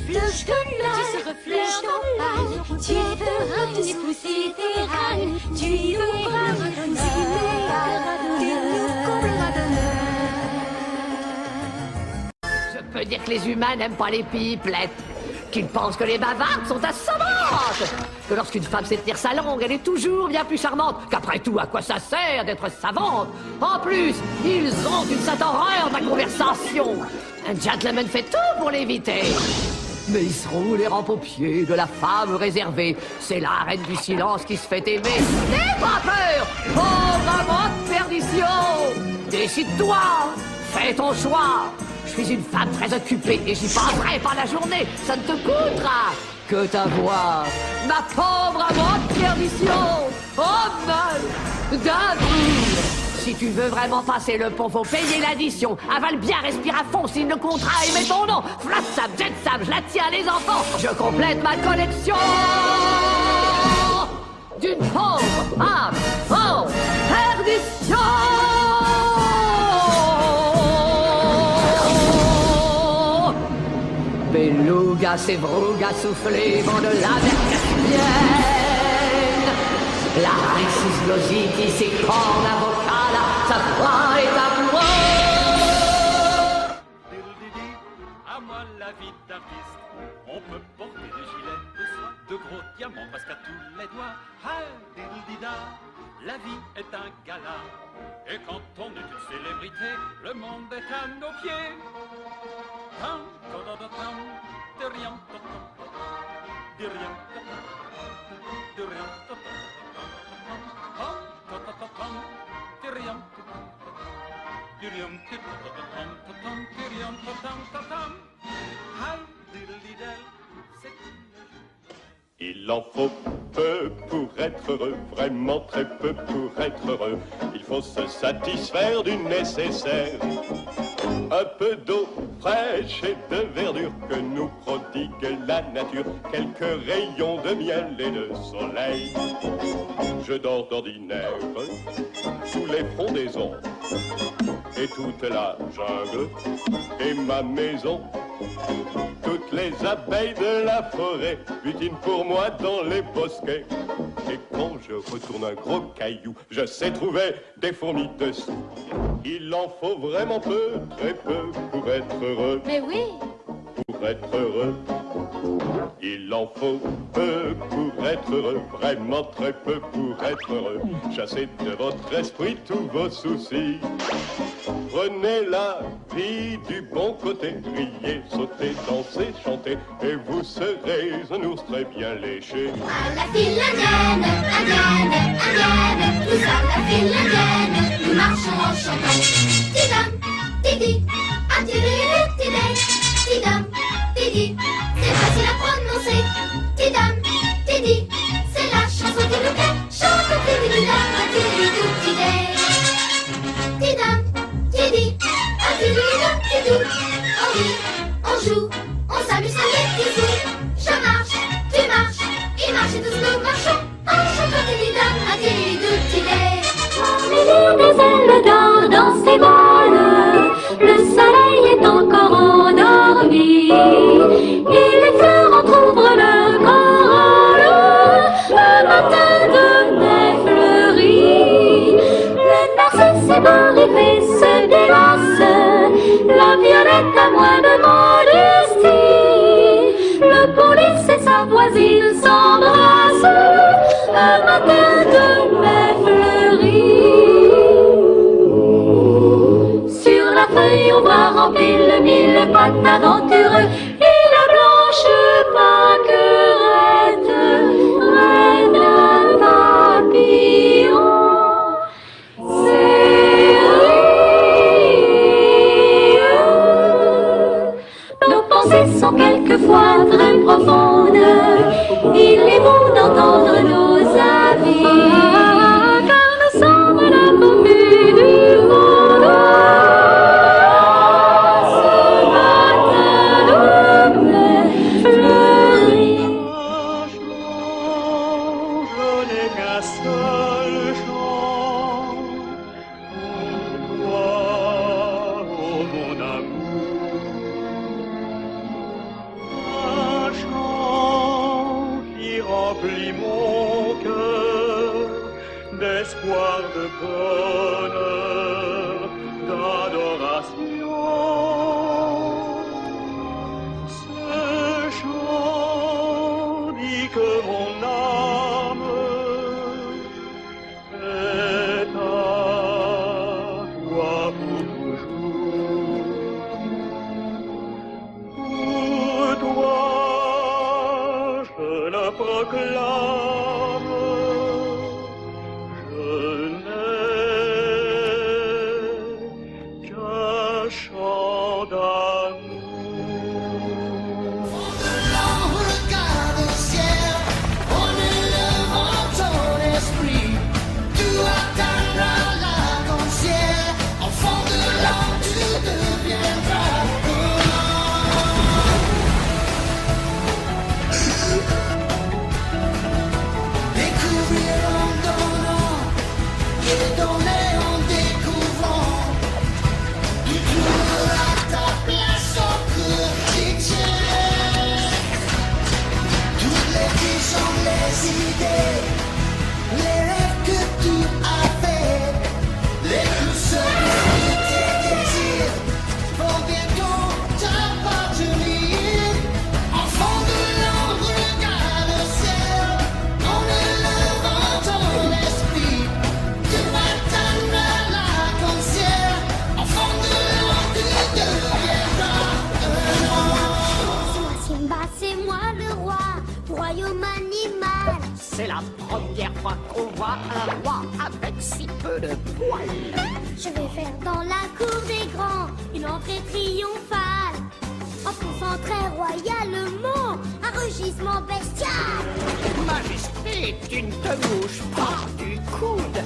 flèche de l'œil, tu se reflètes en pâle, tu feras une épouse idéale, tu nous combleras d'honneur. Je peux dire que les humains n'aiment pas les pipelettes, qu'ils pensent que les bavardes sont assommantes, que lorsqu'une femme sait tenir sa langue, elle est toujours bien plus charmante, qu'après tout, à quoi ça sert d'être savante? En plus, ils ont une sainte horreur de la conversation. Un gentleman fait tout pour l'éviter. Mais ils seront les rampes aux pieds de la femme réservée. C'est la reine du silence qui se fait aimer. N'aie pas peur, pauvre amant de perdition. Décide-toi, fais ton choix. Je suis une femme très occupée et j'y passerai pas la journée. Ça ne te coûtera que ta voix. Ma pauvre amant de perdition. Oh mal d'amour. Si tu veux vraiment passer le pont, faut payer l'addition. Avale bien, respire à fond, signe le contrat et mets ton nom. Flat Sam, Jet Sam, je la tiens les enfants. Je complète ma collection d'une pauvre âme en perdition. Beluga, Sévruga, soufflé, vent de la mer Caspienne. La Rexis glositis, ses cornes avocales, sa voix est à moi. À moi la vie d'artiste, on peut porter des gilets de soie, de gros diamants presque à tous les doigts. Ah, didida, la vie est un gala, et quand on est une célébrité, le monde est à nos pieds. Tam, tadadatam, de rien, de rien, de rien, Il en faut peu pour être heureux, vraiment très peu pour être heureux. Il faut se satisfaire du nécessaire. Un peu d'eau fraîche et de verdure que nous prodigue la nature. Quelques rayons de miel et de soleil. Je dors d'ordinaire sous les frondaisons. Et toute la jungle est ma maison. Toutes les abeilles de la forêt butinent pour moi dans les bosquets. Et quand je retourne un gros caillou, je sais trouver des fourmis dessous. Il en faut vraiment peu, très peu pour être heureux. Mais oui. Pour être heureux. Il en faut peu pour être heureux, vraiment très peu pour être heureux. Chassez de votre esprit tous vos soucis. Prenez la vie du bon côté, riez, sautez, dansez, chantez, et vous serez un ours très bien léché. À la file indienne, indienne, indienne, tous à la file indienne, nous marchons en chantant. Tidam, tidi, attirez tidé, tidam, tidi, c'est facile à prononcer. Tidam, tidi, c'est la chanson qui nous plaît. Chante tidi, tidam, attirez tidé. Tidam, tidi, attirez tidou. On rit, on joue, on s'amuse avec les bisous. Je marche, tu marches, il marche et tous nous marchons. En chantant tidam, attirez tidé. Il y a des ailes d'or dans ses voiles, le soleil est encore endormi, et les fleurs entr'ouvrent leur corolle, le matin de mai fleuri. Le narcisse est beau et se délace, la violette a moins de modestie, le police et sa voisine s'embrassent, le matin de mai fleuri. Sur la feuille on voit remplir le mille pattes aventureux et la blanche pâquerette, reine d'un papillon. Nos pensées sont quelquefois très profondes, il est bon d'entendre nos avis, car nous sommes histoire de bonheur, d'adoration. Ce chant dit que mon âme est à toi pour toujours. Pour toi, je le proclame, je n'ai qu'un chant d'amour. Regarde au ciel, on élève ton esprit. Tu atteindras l'arc-en-ciel, enfant de l'homme, tu deviendras. Découvrir en donnant et donner en découvrant. Tu trouveras ta place au quotidien. Toutes les visions, les idées, les rêves que tu avais, les douceurs de tes désirs vont bientôt t'appartenir. Enfant de l'ombre, regarde le ciel, en élevant ton esprit. Tu atteindras l'arc-en-ciel, enfant de l'ombre, tu deviendras un ange. Simba, c'est moi le roi, royaume animal. C'est la première fois qu'on voit un roi avec si peu de poils. Je vais faire dans la cour des grands une entrée triomphale. En poussant très royalement un rugissement bestial. Majesté, tu ne te bouges pas du coude.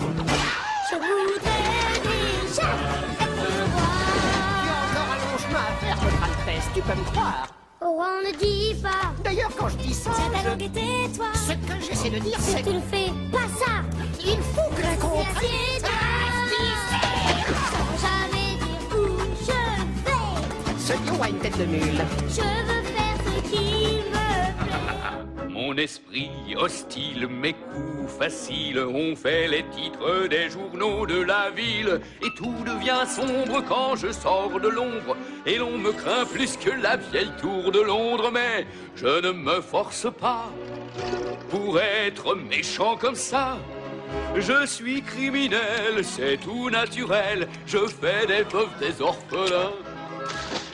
Je voudrais déjà être roi. Tu as encore un long chemin à faire, votre Altesse, tu peux me croire. Au roi, on ne dit pas. D'ailleurs, quand je dis ça, C'est ta langue et tais-toi. ce que j'essaie de dire, c'est Tu ne fais pas ça. qu'il faut que je comprenne. Sans jamais dire où je vais. Ce lion a une tête de mule. Je veux faire ce qu'il me plaît. Mon esprit hostile, mes coups faciles ont fait les titres des journaux de la ville. Et tout devient sombre quand je sors de l'ombre. Et l'on me craint plus que la vieille tour de Londres. Mais je ne me force pas pour être méchant comme ça. Je suis criminel, c'est tout naturel. Je fais des veuves, des orphelins.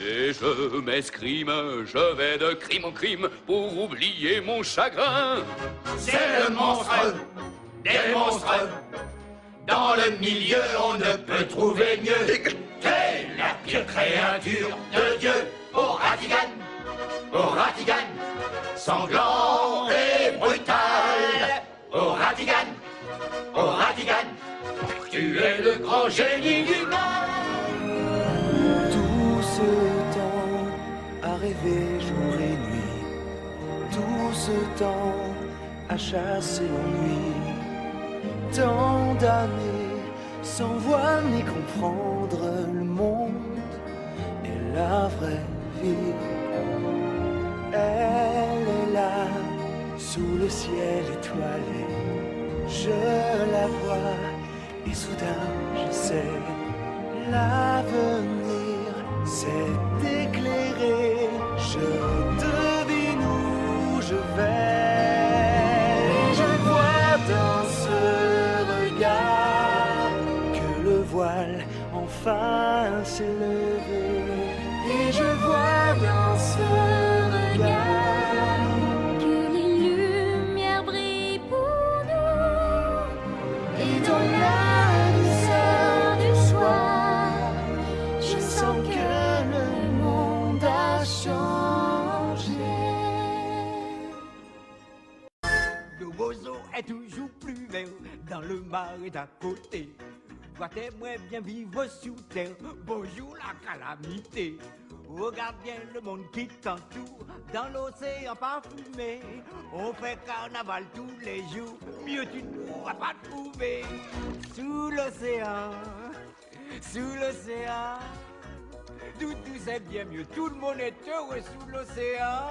Et je m'escrime, je vais de crime en crime pour oublier mon chagrin. C'est le monstre des monstres. Dans le milieu, on ne peut trouver mieux. C'est la pire créature de Dieu. Au Ratigan, sanglant et brutal. Au Ratigan, tu es le grand génie du mal. Tout ce temps à rêver jour et nuit, tout ce temps à chasser l'ennui, tant d'années sans voir ni comprendre le monde et la vraie vie. Elle est là, sous le ciel étoilé, je la vois et soudain je sais l'avenir s'est éclairé, je devine où je vais. Je vois dans ce regard que le voile enfin s'est levé. Et je vois dans ce regard Que les lumières brillent pour nous. et dans la douceur du soir, je sens que le monde a changé. Le roseau est toujours plus vert dans le marais d'à côté. Toi t'aimerais bien vivre sous terre, bonjour la calamité. Regarde bien le monde qui t'entoure, dans l'océan parfumé. On fait carnaval tous les jours, mieux tu ne pourras pas trouver. Sous l'océan, tout c'est bien mieux. Tout le monde est heureux sous l'océan.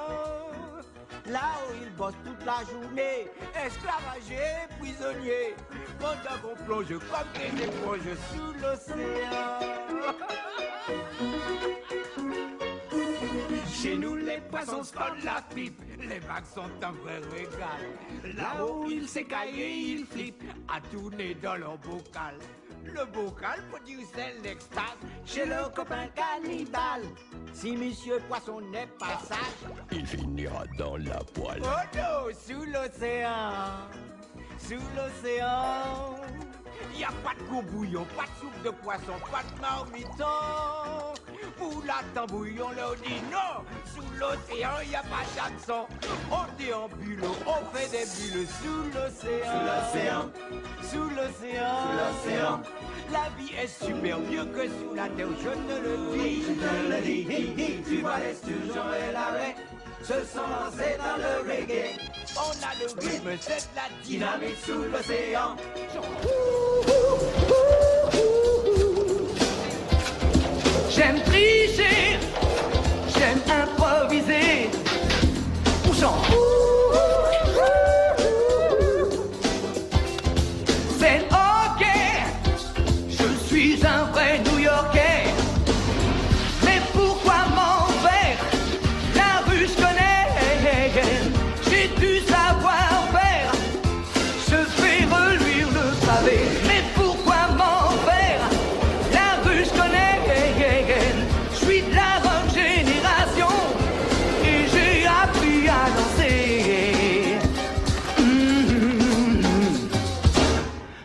Là-haut, ils bossent toute la journée, esclavagés, prisonniers, pendant qu'on plonge comme des éponges sous l'océan. Chez nous, les poissons se font la pipe, les vagues sont un vrai régal. Là-haut, ils s'écaillent et ils flippent, à tourner dans leur bocal. Le bocal produit l'extase chez leur copain cannibale. Si monsieur poisson n'est pas sage, il finira dans la poêle. Oh non, sous l'océan, sous l'océan. Y a pas de courbouillon, pas de soupe de poisson, pas de marmiton. Pour la tambouille, on leur dit non. Sous l'océan, y a pas d'hameçon. On déambule, on fait des bulles sous l'océan. Sous l'océan. Sous l'océan. Sous l'océan. La vie est super mieux que sous la terre, je te le dis. Je te le dis, tu vois les Sturgeons et l'arrêt se sont lancés dans le reggae. On a le rythme, c'est de la Dynamite sous l'océan. J'aime tricher, j'aime improviser. On chante. C'est ok, je suis un vrai New-Yorkais. Mais pourquoi m'en faire? La rue je connais, j'ai du savoir-faire. Je fais reluire le pavé. Mais pourquoi m'en faire? La rue je connais, je suis de la bonne génération et j'ai appris à danser.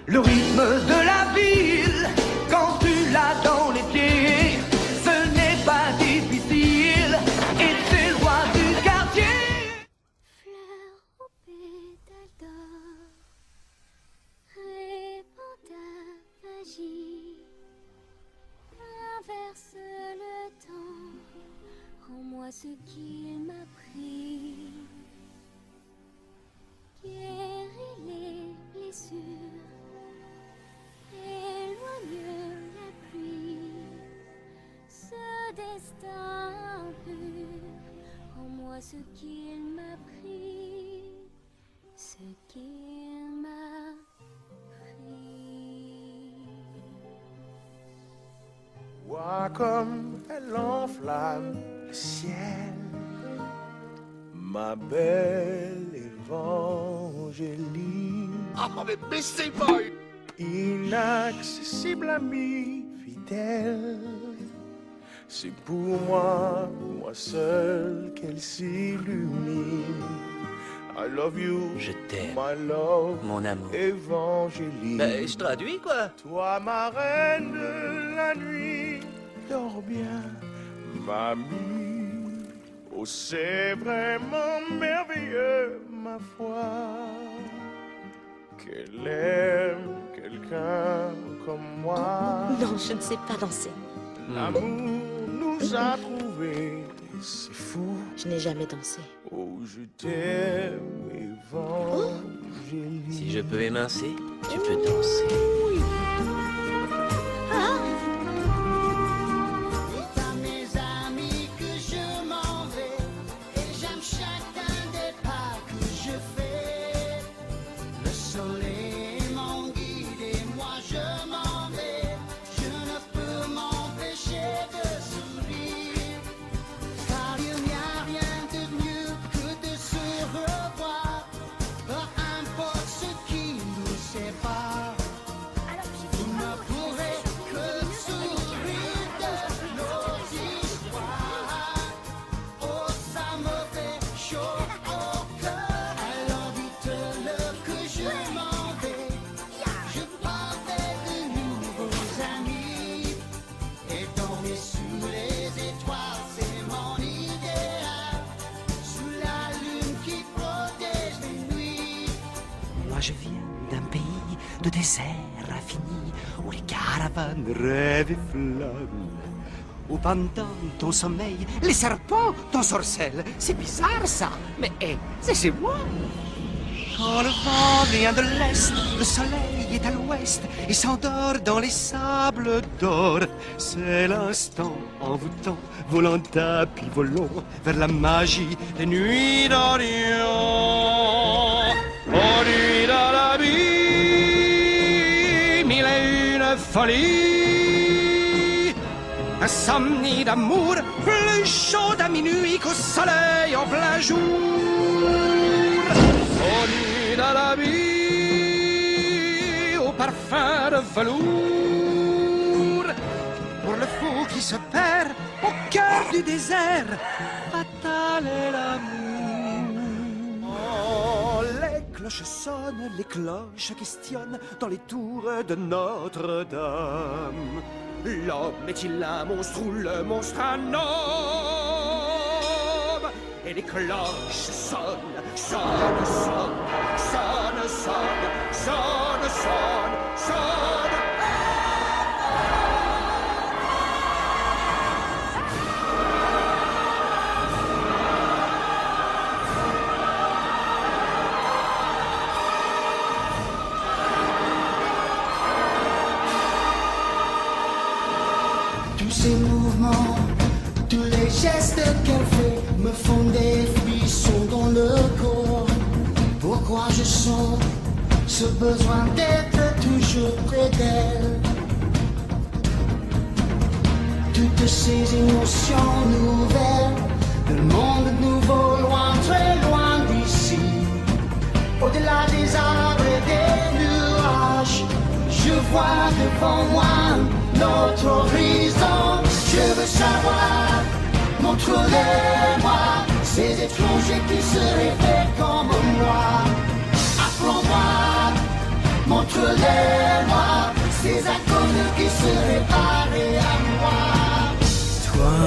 Le rythme de la ville, quand tu l'as dans les pieds, ce n'est pas difficile et t'es le roi du quartier. Fleurs aux pétales d'or, répand ta magie, inverse le temps, rends-moi ce qu'il m'a pris, guéris les blessures, éloigne la pluie, ce destin pur, rends-moi ce qu'il m'a pris, ce qu'il m'a pris. Vois comme elle enflamme le ciel, ma belle Évangéline. Ah, mais c'est pas... Inaccessible amie fidèle, c'est pour moi, moi seul qu'elle s'illumine. I love you, je t'aime, my love, mon amour. Évangéline. Ben, je traduis quoi? Toi, ma reine de la nuit, dors bien, mamie. Oh, c'est vraiment merveilleux, ma foi, qu'elle aime quelqu'un comme moi. Non, je ne sais pas danser. L'amour nous a trouvés, c'est fou. Je n'ai jamais dansé. Oh, je t'aime, Évangéline. Si je peux émincer, tu peux danser. C'est à mes amis que je m'en vais, et j'aime chacun des pas que je fais. Le soleil m'en guide et moi je m'en vais. Je ne peux m'empêcher de sourire, car il n'y a rien de mieux que de se revoir. Peu importe ce qui nous sépare, vous ne pourrez que sourire de nos histoires. Oh, ça me fait chaud au cœur. Alors dites-le que je m'en vais. Je pars vers de nouveaux amis, et dormir sous les étoiles, c'est mon idéal. Sous la lune qui protège les nuits. Moi je viens d'un pays de désert infini, où les caravanes rêvent et flânent, où pendant ton sommeil, les serpents t'ensorcellent. C'est bizarre ça, mais c'est chez moi. Quand le vent vient de l'est, le soleil est à l'ouest et s'endort dans les sables d'or. C'est l'instant envoûtant, volant tapis volant vers la magie des nuits d'Orient. Oh, nuit dans l'abîme, mille et une folie. Insomnie d'amour, plus chaude à minuit qu'au soleil en plein jour. Oh, nuit dans l'abîme, au parfum de velours. Pour le fou qui se perd au cœur du désert, fatal est l'amour. Oh, les cloches sonnent, les cloches questionnent dans les tours de Notre-Dame. L'homme est-il un monstre ou le monstre un homme? Et les cloches sonnent, sonnent, sonnent, sonnent, sonnent, sonnent, sonnent, sonnent. Tous ces mouvements, tous les gestes qu'elle fait me font des frissons dans le corps. Pourquoi je sens ce besoin d'être toujours près d'elle? Toutes ces émotions nouvelles, d'un monde nouveau, loin, très loin d'ici. Au-delà des arbres et des nuages, je vois devant moi notre horizon. Je veux savoir, montre-les-moi ces étrangers qui se réveillent comme moi. Apprends-moi, montre-les-moi ces inconnus qui seraient parés à moi. Toi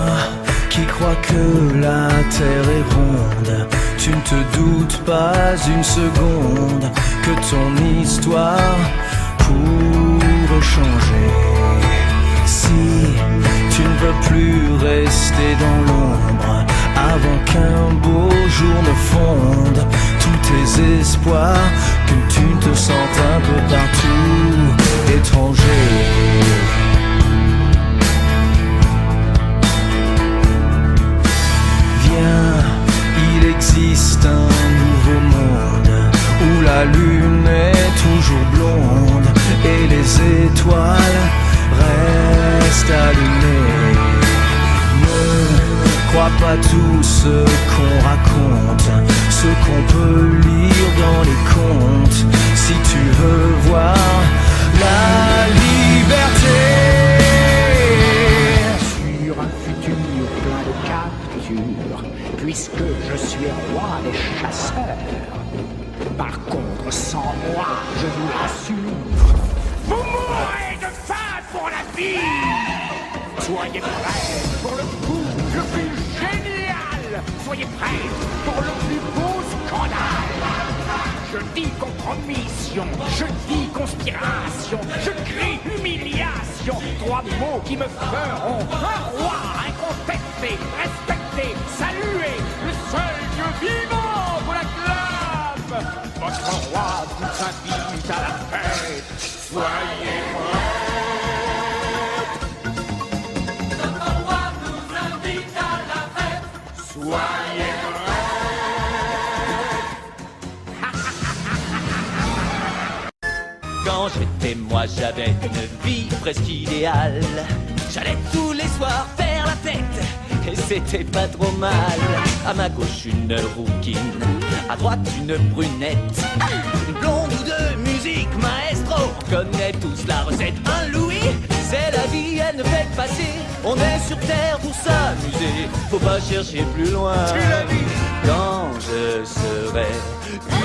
qui crois que la terre est ronde, tu ne te doutes pas une seconde que ton histoire pourrait changer. Si tu ne veux plus rester dans l'ombre avant qu'un beau jour ne fonde tous tes espoirs, que tu te sentes un peu partout étranger. Viens, il existe un nouveau monde où la lune est toujours blonde et les étoiles restent allumées. Ne crois pas tout ce qu'on raconte, ce qu'on peut lire dans les contes. Si tu veux voir la liberté sur un futur plein de captures, puisque je suis roi des chasseurs. Par contre, sans moi, je vous l'assure, vous mourrez de faim pour la vie. Soyez prêts pour le coup le plus génial. Soyez prêts pour le plus beau scandale. Je dis compromission, je dis conspiration, je crie humiliation. Trois mots qui me feront un roi incontesté, respecté, salué, le seul Dieu vivant pour la clame. Votre roi vous invite à la fête. Soyez prêts. Notre roi nous invite à la fête. Soyez Quand j'étais moi, j'avais une vie presque idéale. J'allais tous les soirs faire la fête et c'était pas trop mal. À ma gauche une rouquine, à droite une brunette, une blonde ou deux, musique maestro. On connaît tous la recette, un Louis, c'est la vie, elle ne fait que passer. On est sur terre pour s'amuser, faut pas chercher plus loin. Tu l'as dit. Quand je serai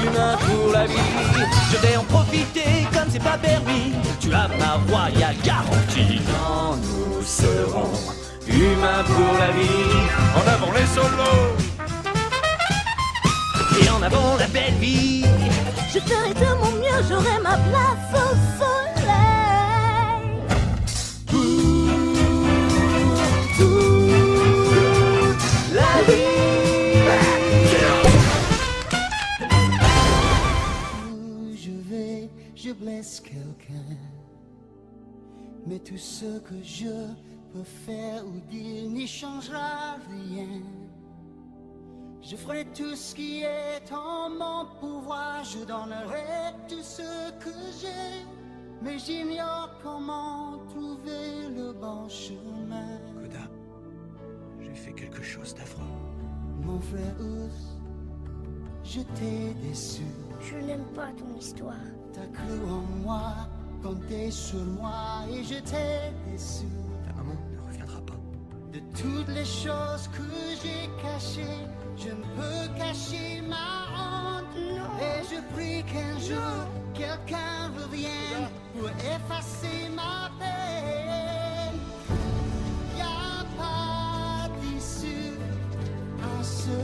humain pour la vie, je vais en profiter comme c'est pas permis. Tu as ma royale garantie. Quand nous serons humains pour la vie, en avant les solos et en avant la belle vie. Je ferai de mon mieux, j'aurai ma place au soleil. Toute la vie. Je blesse quelqu'un. Mais tout ce que je peux faire ou dire n'y changera rien. Je ferai tout ce qui est en mon pouvoir, je donnerai tout ce que j'ai. Mais j'ignore comment trouver le bon chemin. Koda, j'ai fait quelque chose d'affreux. Mon frère Ours, je t'ai déçu. Je n'aime pas ton histoire. T'as cru en moi, compté sur moi et je t'ai déçu. Ta maman ne reviendra pas. De toutes les choses que j'ai cachées, je ne peux cacher ma honte. Et je prie qu'un jour quelqu'un revienne pour effacer ma peine. Y'a pas d'issue à ce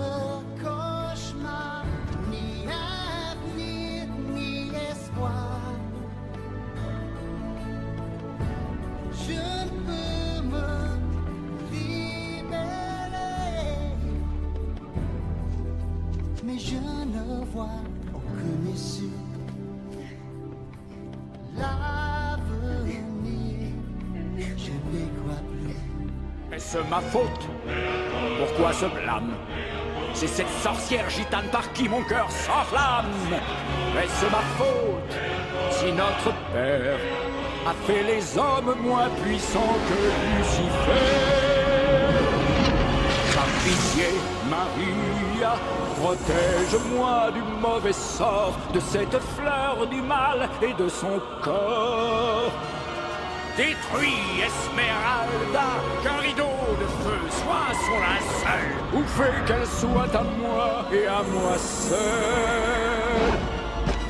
cauchemar, ni avenir, ni espoir. Je ne peux me libérer, mais je ne vois aucune issue. L'avenir, je n'y crois plus. Est-ce ma faute? Pourquoi ce blâme? C'est cette sorcière gitane par qui mon cœur s'enflamme. Est-ce ma faute si notre Père a fait les hommes moins puissants que Lucifer? Par pitié, Maria, protège-moi du mauvais sort, de cette fleur du mal et de son corps. Détruis Esmeralda, qu'un rideau de feu soit son linceul, ou fais qu'elle soit à moi et à moi seul.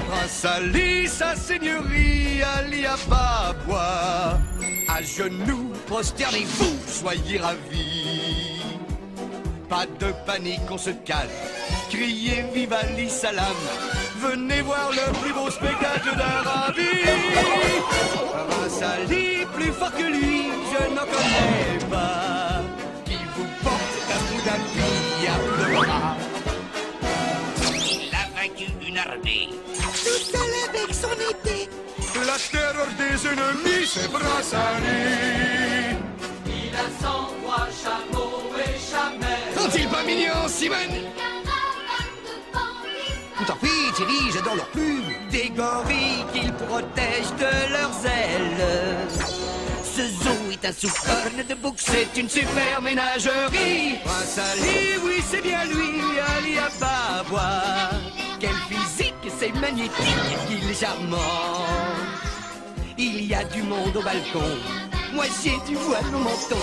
Grâce à lui, sa seigneurie, Ali Ababa, à genoux, prosternez-vous, soyez ravis. Pas de panique, on se calme, criez vive Ali Salam, venez voir le plus beau spectacle d'Arabie. Grâce à lui, plus fort que lui, je n'en connais pas, qui vous porte un bout d'habit à bout de bras. Il a vaincu une armée. Tout seul avec son épée. La terreur des ennemis, c'est Brassari. Il a 103 chameaux et chamelles. Sont-ils pas mignons, Simone? Tout en fuite, Thierry, j'adore leurs plumes. Des gorilles qu'ils protègent de leurs ailes. Ce zoo est un sous-corne de bouc, c'est une super ménagerie. Prince Ali, oui, c'est bien lui, Ali Ababa. Quel physique, c'est magnétique, il est charmant. Il y a du monde au balcon, moi j'ai du voile au menton.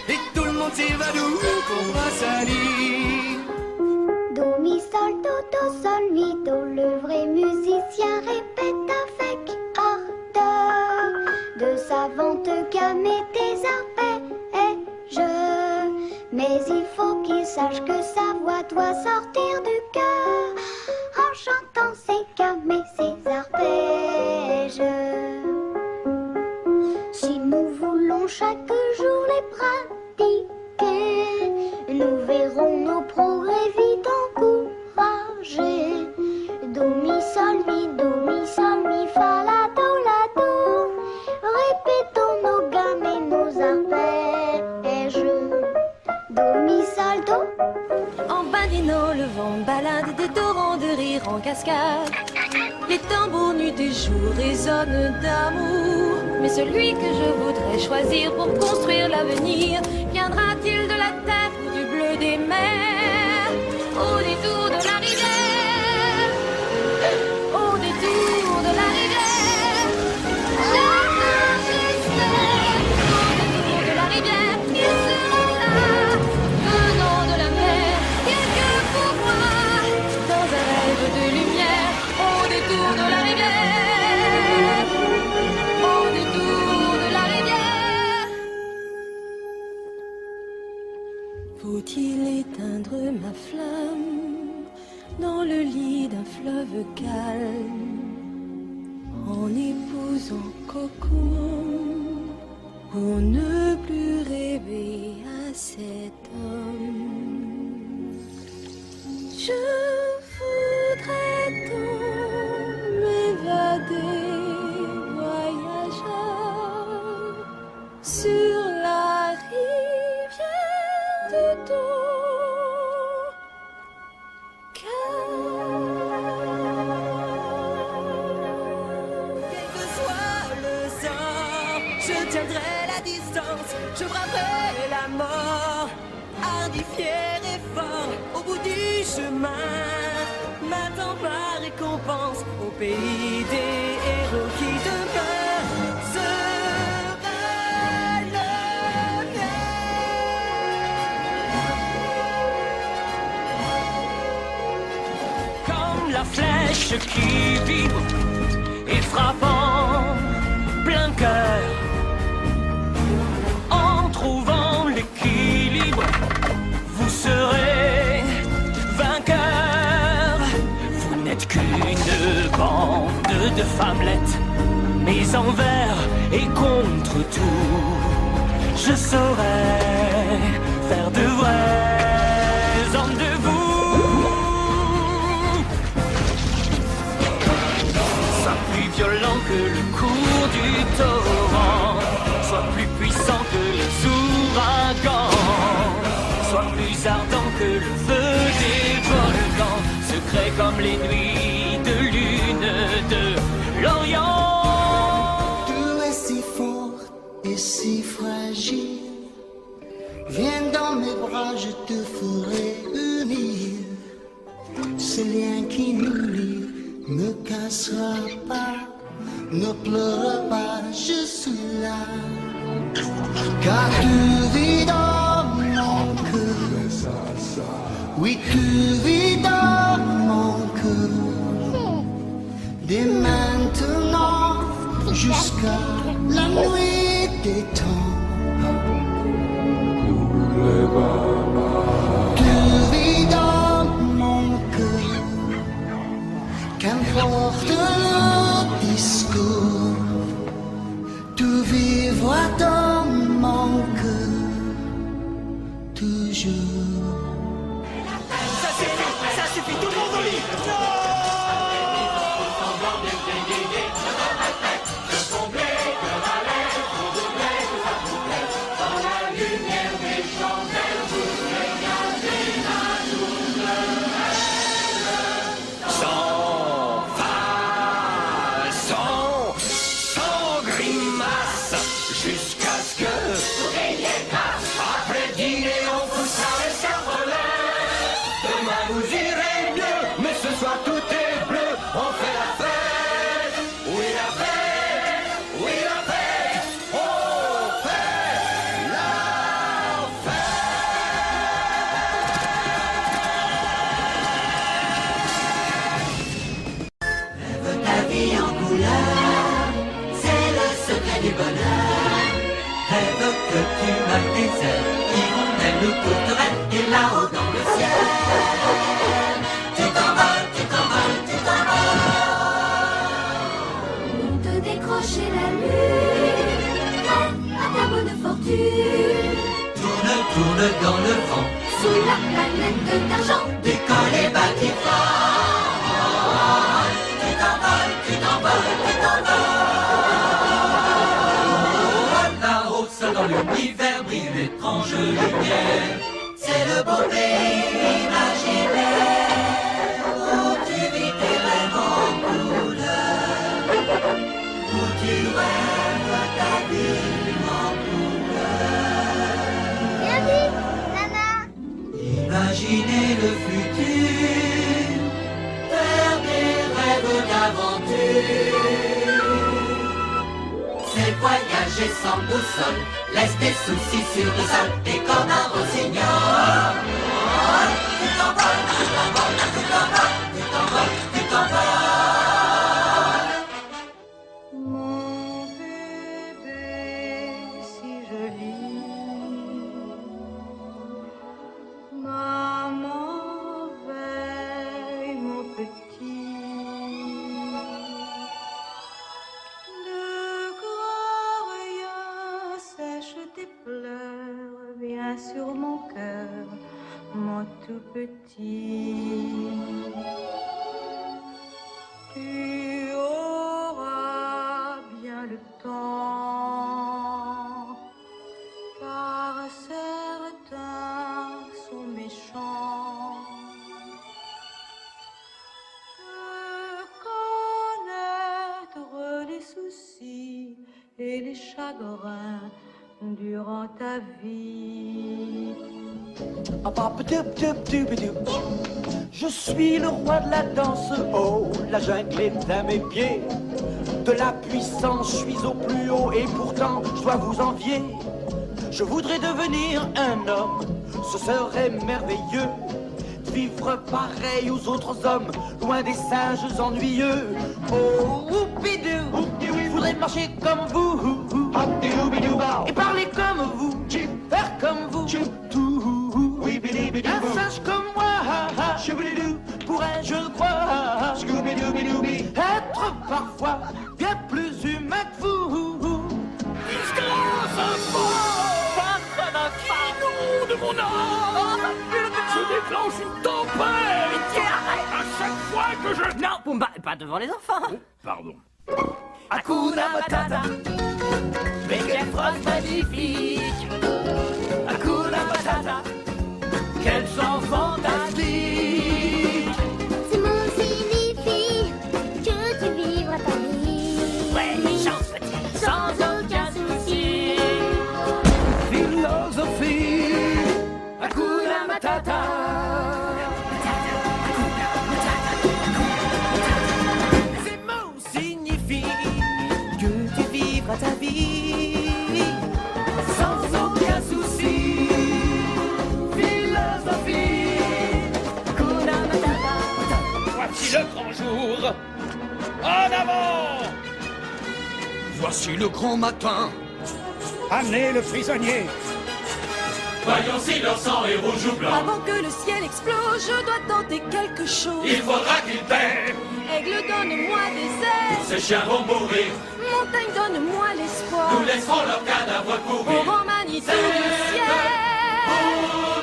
Et tout le monde s'évanouit pour Prince Ali. Do, mi, sol, do, sol, mi, do. Le vrai musicien répète avec ardeur de savantes gammes et des arpèges. Mais il faut qu'il sache que sa voix doit sortir du cœur en chantant ses gammes et ses arpèges. Si nous voulons chaque jour les pratiquer, nous verrons nos progrès vite encouragés. Do, mi, sol, mi, fa, la, do. Répétons nos gammes et nos arpèges. Do, mi, sol, do. En badinant, le vent balade des torrents de rire en cascade. Les tambours nus du jour résonnent d'amour. Mais celui que je voudrais choisir pour construire l'avenir viendra-t-il de la terre ou du bleu des mers? Au détour de la rivière, au détour de la rivière, j'attends, j'espère. Au détour de la rivière, il sera là, venant de la mer, quelque pour moi, dans un rêve de lumière. Au détour de la rivière, au détour de la rivière. Faut-il éteindre ma flamme dans le lit d'un fleuve calme, en épousant Cocon, pour ne plus rêver à cet homme? Je voudrais tant m'évader, voyageur, sur la rivière de Quel que soit le sort, je tiendrai la distance, je braverai la mort, hardi, fier et fort, au bout du chemin, m'attend ma récompense, au pays des héros qui demeurent, sera le mien. Comme la flèche qui vibre et frappant plein cœur, en trouvant l'équilibre, vous serez vainqueur. Vous n'êtes qu'une bande de femmelettes, mais envers et contre tout, je saurai faire de vrais hommes de vous. Soit plus violent que le cours du torrent, soit plus puissant que les ouragans, soit plus ardent que le feu des volcans, secret comme les nuits de lune de l'Orient. Tu es si fort et si fragile. Viens dans mes bras, je te ferai unir. Ce lien qui nous lie ne cassera pas. Ne pleure pas, je suis là. Car tu vis dans mon cœur. Oui, tu vis dans mon cœur. Dès maintenant jusqu'à la nuit des temps. Tu vis dans mon cœur. Qu'importe le discours, tu vivras dans mon cœur toujours. Ça suffit, tout le monde au lit. Rêve que tu as des ailes, hirondelle, tourterelle, et là-haut dans le ciel, tu t'envoles, tu t'envoles, tu t'envoles. On te décrocher la lune, à ta bonne fortune. Tourne, tourne dans le vent, Sous la planète d'argent, décolle et bat qui fall. Tu t'envoles, tu t'envoles, tu t'envoles. Dans l'univers brille l'étrange lumière. C'est le beau pays imaginaire où tu vis tes rêves en couleur, où tu rêves ta vie en couleur. Bien vu, maman. Imaginez le futur, faire des rêves d'aventure. C'est voyager sans boussole, laisse tes soucis sur le sol, et comme un rossignol. Tu t'envoles, tu t'envoles, tu t'envoles, tu t'envoles, tu t'envoles. Mon bébé si joli, maman veille mon petit. Tes pleurs, viens sur mon cœur, mon tout petit. Tu auras bien le temps chagrin durant ta vie. Je suis le roi de la danse, oh, la jungle est à mes pieds. De la puissance, je suis au plus haut et pourtant je dois vous envier. Je voudrais devenir un homme, ce serait merveilleux. Vivre pareil aux autres hommes, loin des singes ennuyeux. Oh, oupidou, je voudrais marcher comme vous, et parler comme vous, faire comme vous, un singe comme moi, pourrais je crois, être parfois bien plus humain que vous. Disgrâce infâme qui inonde mon âme. Je déclenche une tempête à chaque fois que je... Non, Pumba, pas devant les enfants. Oh, pardon. Hakuna Matata, mais quelle phrase magnifique. Hakuna Matata, Quel chant fantastique. Ce mot signifie que tu vivras ta vie. Ouais, chante petit, sans aucun souci. philosophie, Hakuna Matata. Ces mots signifient que tu vivras ta vie sans aucun souci. Philosophie, Hakuna Matata. Voici le grand jour. En avant. Voici le grand matin. Amenez le prisonnier. Voyons si leur sang est rouge ou blanc. Avant que le ciel explose, je dois tenter quelque chose. Il faudra qu'ils paient. Aigle, donne-moi des ailes. Ces chiens vont mourir. Montagne, donne-moi l'espoir. Nous laisserons leurs cadavres Au courir. romanité du ciel,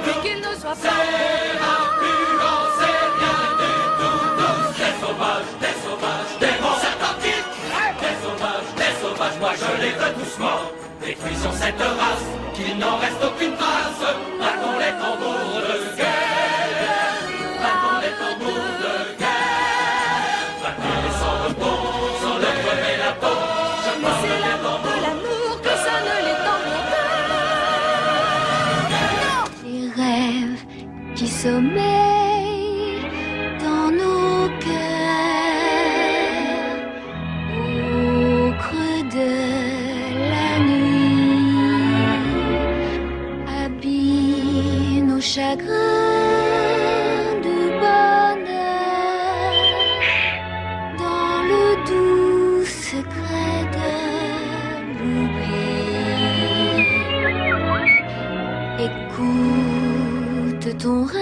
mais qu'il ne soit pas C'est impudent, c'est rien du tout douce. Des sauvages, des sauvages, des monstres atlantiques. Des sauvages, moi je les veux tous morts. Détruisons cette race, qu'il n'en reste aucune trace. Battons les tambours de guerre. Battons les tambours de guerre. Battons les sans repos, sans leur crever la peau. Je Mais parle c'est des l'amour de tambours. l'amour que sonne les tambours. Les rêves qui sommeillent dans nos cœurs au creux de la nuit habillent nos chagrins de bonheur dans le doux secret de l'oubli. Écoute ton rêve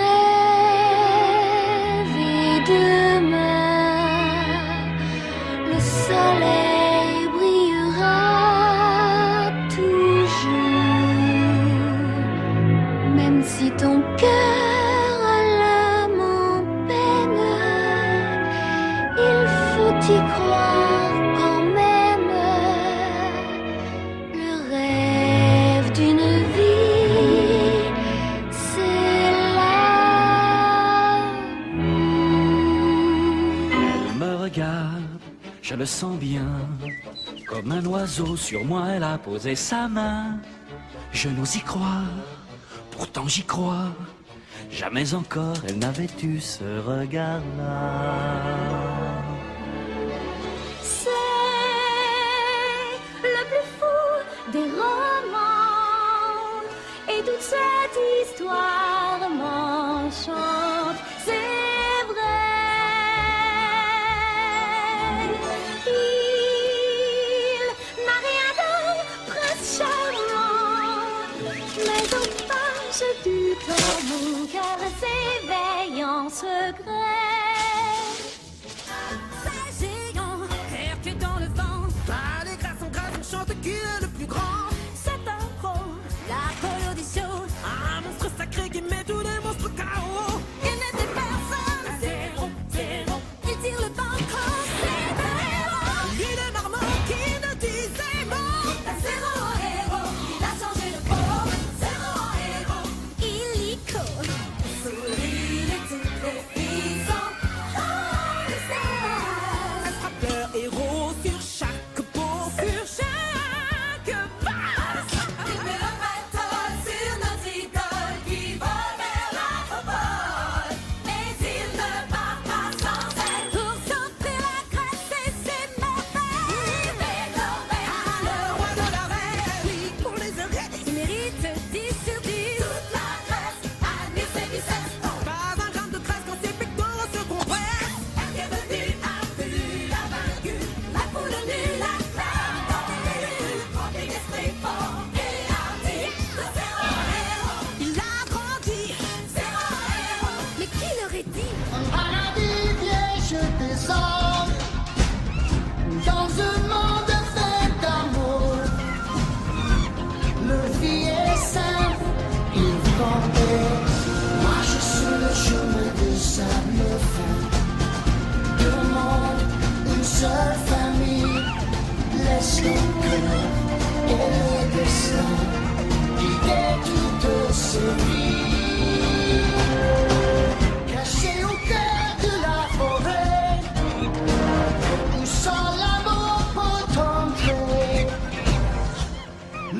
et demain le soleil brillera toujours. Même si ton cœur a l'âme en peine, il faut y croire quand même. Le rêve d'une vie, c'est l'amour. Elle me regarde, je le sens bien. Comme un oiseau sur moi, elle a posé sa main. Je n'ose y croire, pourtant j'y crois. Jamais encore elle n'avait eu ce regard-là. C'est le plus fou des romans, et toute cette histoire m'enchante. C'est vrai, il n'a rien d'un prince charmant, mais au page du temps mon cœur s'éveille en secret. C'est géant, air que dans le vent. Pas les grâces en grâce, on chante qui est le plus grand. C'est un pro, la coloration. Un monstre sacré qui met tous les monstres KO. Il n'était personne. Zéro, zéro. Il tire le banco. C'est un héros. Il est normand qui ne disait mot. Zéro héros. Il a changé de peau. Zéro héros. Illico. Sous lui, toutes les filles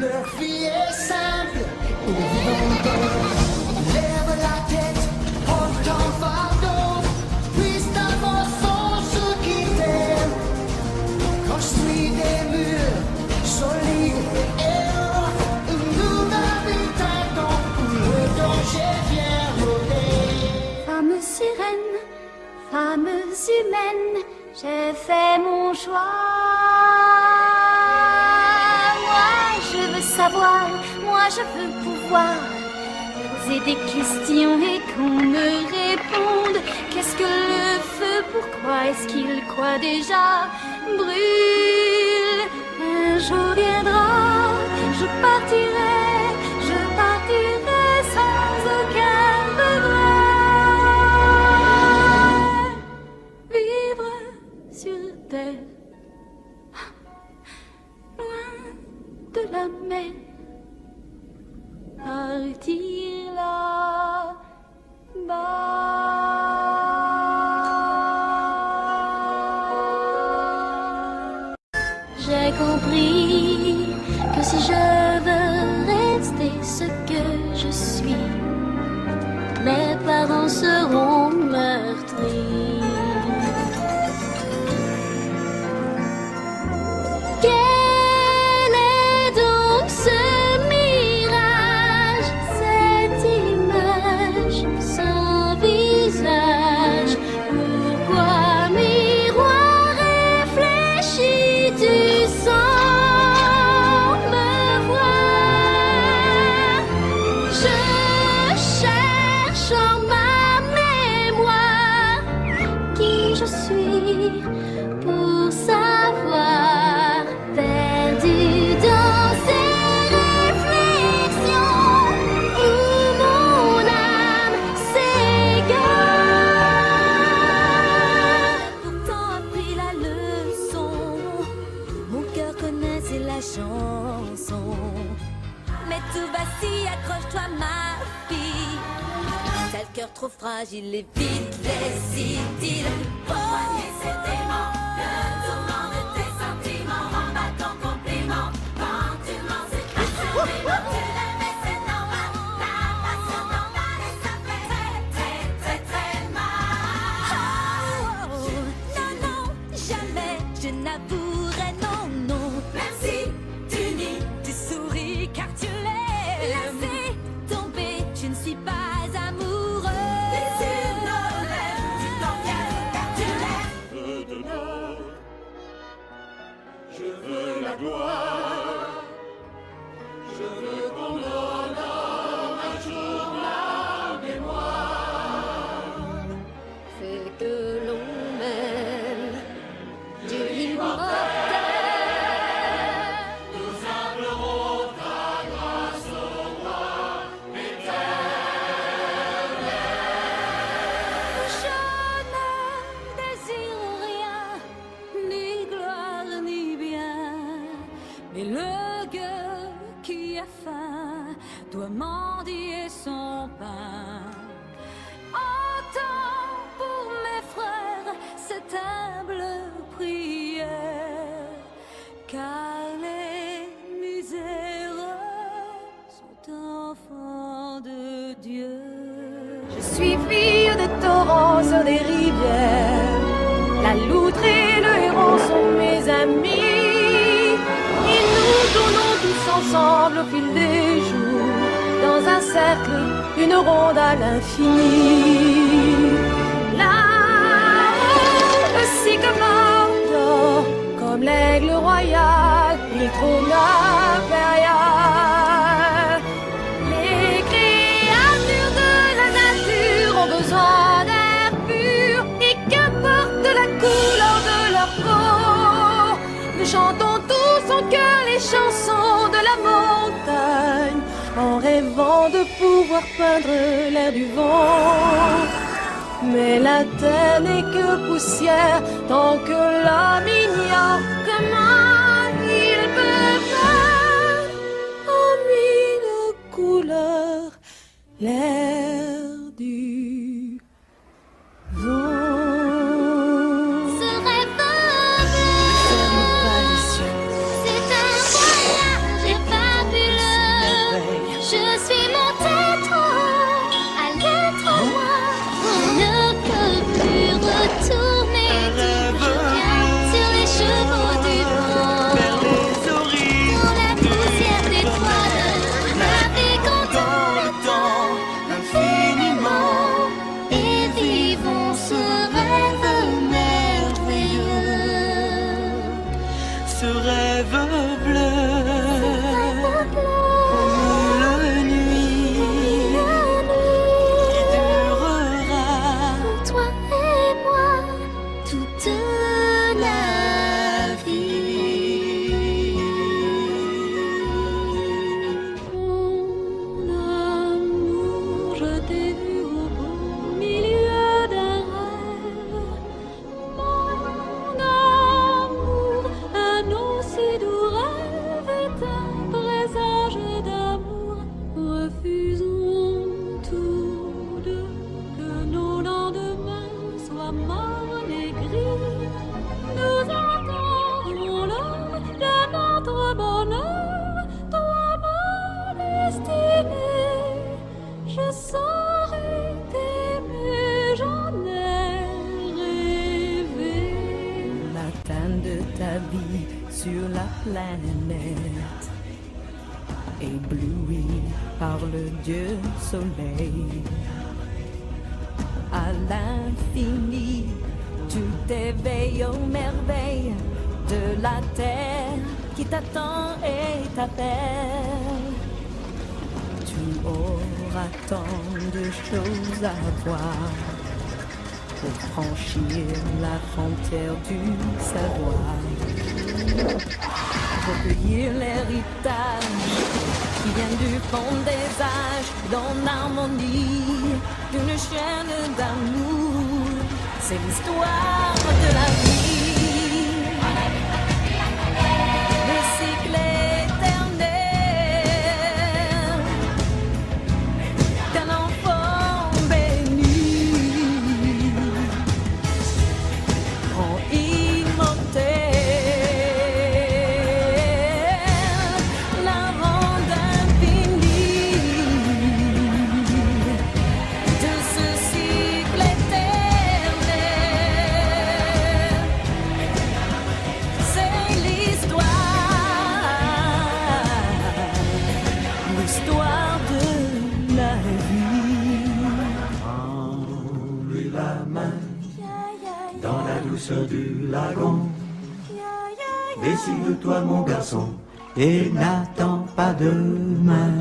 Leur vie est simple, ils vivent encore. Lève la tête, prends ton fardeau, puisse d'avoir ceux qui t'aiment. Construis des murs solides et hauts, une nouvelle vie t'attend, où le danger vient rôder. Femmes sirènes, femmes humaines, j'ai fait mon choix. Moi, je veux savoir, moi, je veux pouvoir poser des questions et qu'on me réponde. Qu'est-ce que le feu, pourquoi est-ce qu'il quoi déjà brûle? Un jour viendra, je partirai sans aucun regret. Vivre sur terre, loin de la mer, partir là-bas. J'ai compris que si je veux rester ce que je suis, mes parents seront meurtris. Quel est donc ce mirage, cette image sans visage? Pourquoi, miroir réfléchi, tu sens me voir? Je cherche en ma mémoire qui je suis pour savoir, perdu dans ces réflexions où mon âme s'égare. Pourtant appris la leçon, mon cœur connaissait la chanson. Mais tout va si, accroche-toi ma fille. T'as le cœur trop fragile et vite les idylles. Poigner ces démons, le tourment de tes sentiments. Remballe ton compliment, quand tu m'en sais pas seulement. Tu l'aimais, c'est normal. La passion normale et ça fait très, très, très, très mal. Oh, non, non, jamais je n'avouerai non, non. Même si tu nies, tu souris car tu l'aimes. Laissé tomber, je ne suis pas amoureux. Mais tu l'aimes, tu t'en viens car tu l'aimes. Je veux la gloire, je veux qu'on honore un jour la mémoire. C'est que l'on m'aime du immortel. Nous implorons ta grâce au roi éternel. Je ne désire rien, ni gloire ni bien, mais le cœur qui a faim doit mendier son pain. Entends pour mes frères cette humble prière, car les miséreux sont enfants de Dieu. Je suis fille des torrents sur des rivières, la loutre et le héron sont mes amis. Et nous tournons tous ensemble au fil des jours, dans un cercle, une ronde à l'infini. Là-haut, le sycomore dort, comme l'aigle royal, le trône impérial. Les créatures de la nature ont besoin d'air pur, et qu'importe la couleur de leur peau, nous chantons tous en chœur les chansons de la montagne, en rêvant de pouvoir peindre l'air du vent. Mais la terre n'est que poussière tant que l'homme ignore comment il peut peindre en mille couleurs l'air du vent. Ce rêve bleu, ferme pas les yeux. C'est un voyage éparpillé. planète, éblouie par le Dieu soleil. À l'infini, tu t'éveilles aux merveilles de la terre qui t'attend et t'appelle. Tu auras tant de choses à voir pour franchir la frontière du savoir, recueillir l'héritage qui vient du fond des âges dans l'harmonie d'une chaîne d'amour. C'est l'histoire de la vie, le cycle éternel d'un enfant béni, rend immortel la ronde infinie de ce cycle éternel. C'est l'histoire de la vie. Prends-lui la main dans la douceur du lagon. Décide-toi mon garçon et n'attends pas demain.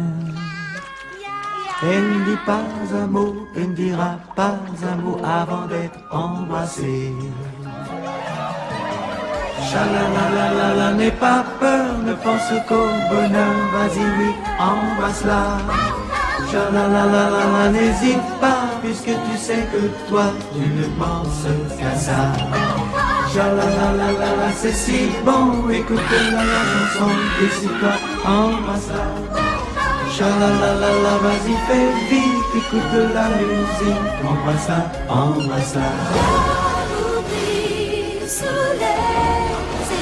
Elle ne dit pas un mot, elle ne dira pas un mot avant d'être embrassée. Chalalalala, n'aie pas peur, ne pense qu'au bonheur, vas-y oui, embrasse-la. Chalalalala, n'hésite pas, puisque tu sais que toi, tu ne penses qu'à ça. Chalalalala, c'est si bon, écoute la chanson, décide-toi, embrasse-la. Chalalalala, vas-y, fais vite, écoute la musique, embrasse-la, embrasse-la. Sous les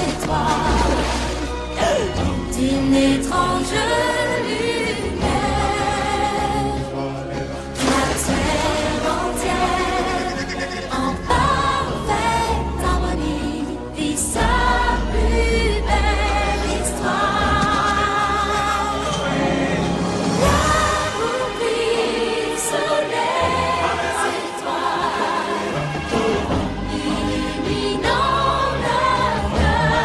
étoiles d'une étrange lumière, la terre entière en parfaite harmonie vit sa plus belle histoire. L'amour brille sous les étoiles, illuminant le cœur.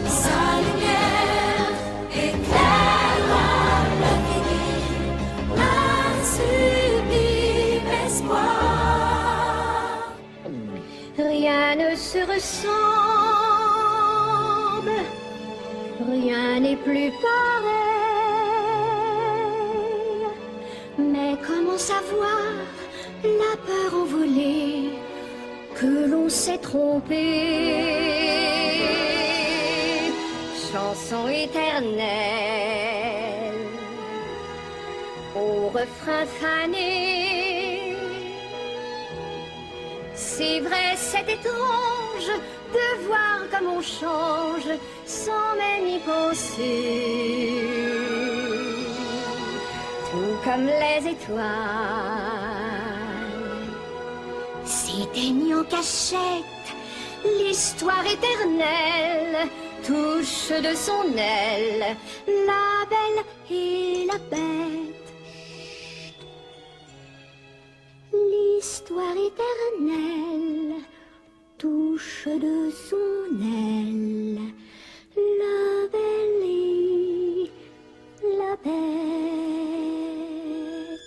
Sa lumière éclaire l'infini, un sublime espoir. Rien ne se ressemble, rien n'est plus pareil. Mais comment savoir la peur envolée que l'on s'est trompé? Chanson éternelle, au refrain fané. C'est vrai, c'est étrange de voir comme on change sans même y penser. Tout comme les étoiles s'éteignent en cachette, l'histoire éternelle touche de son aile la belle et la bête. L'histoire éternelle touche de son aile la belle et la bête.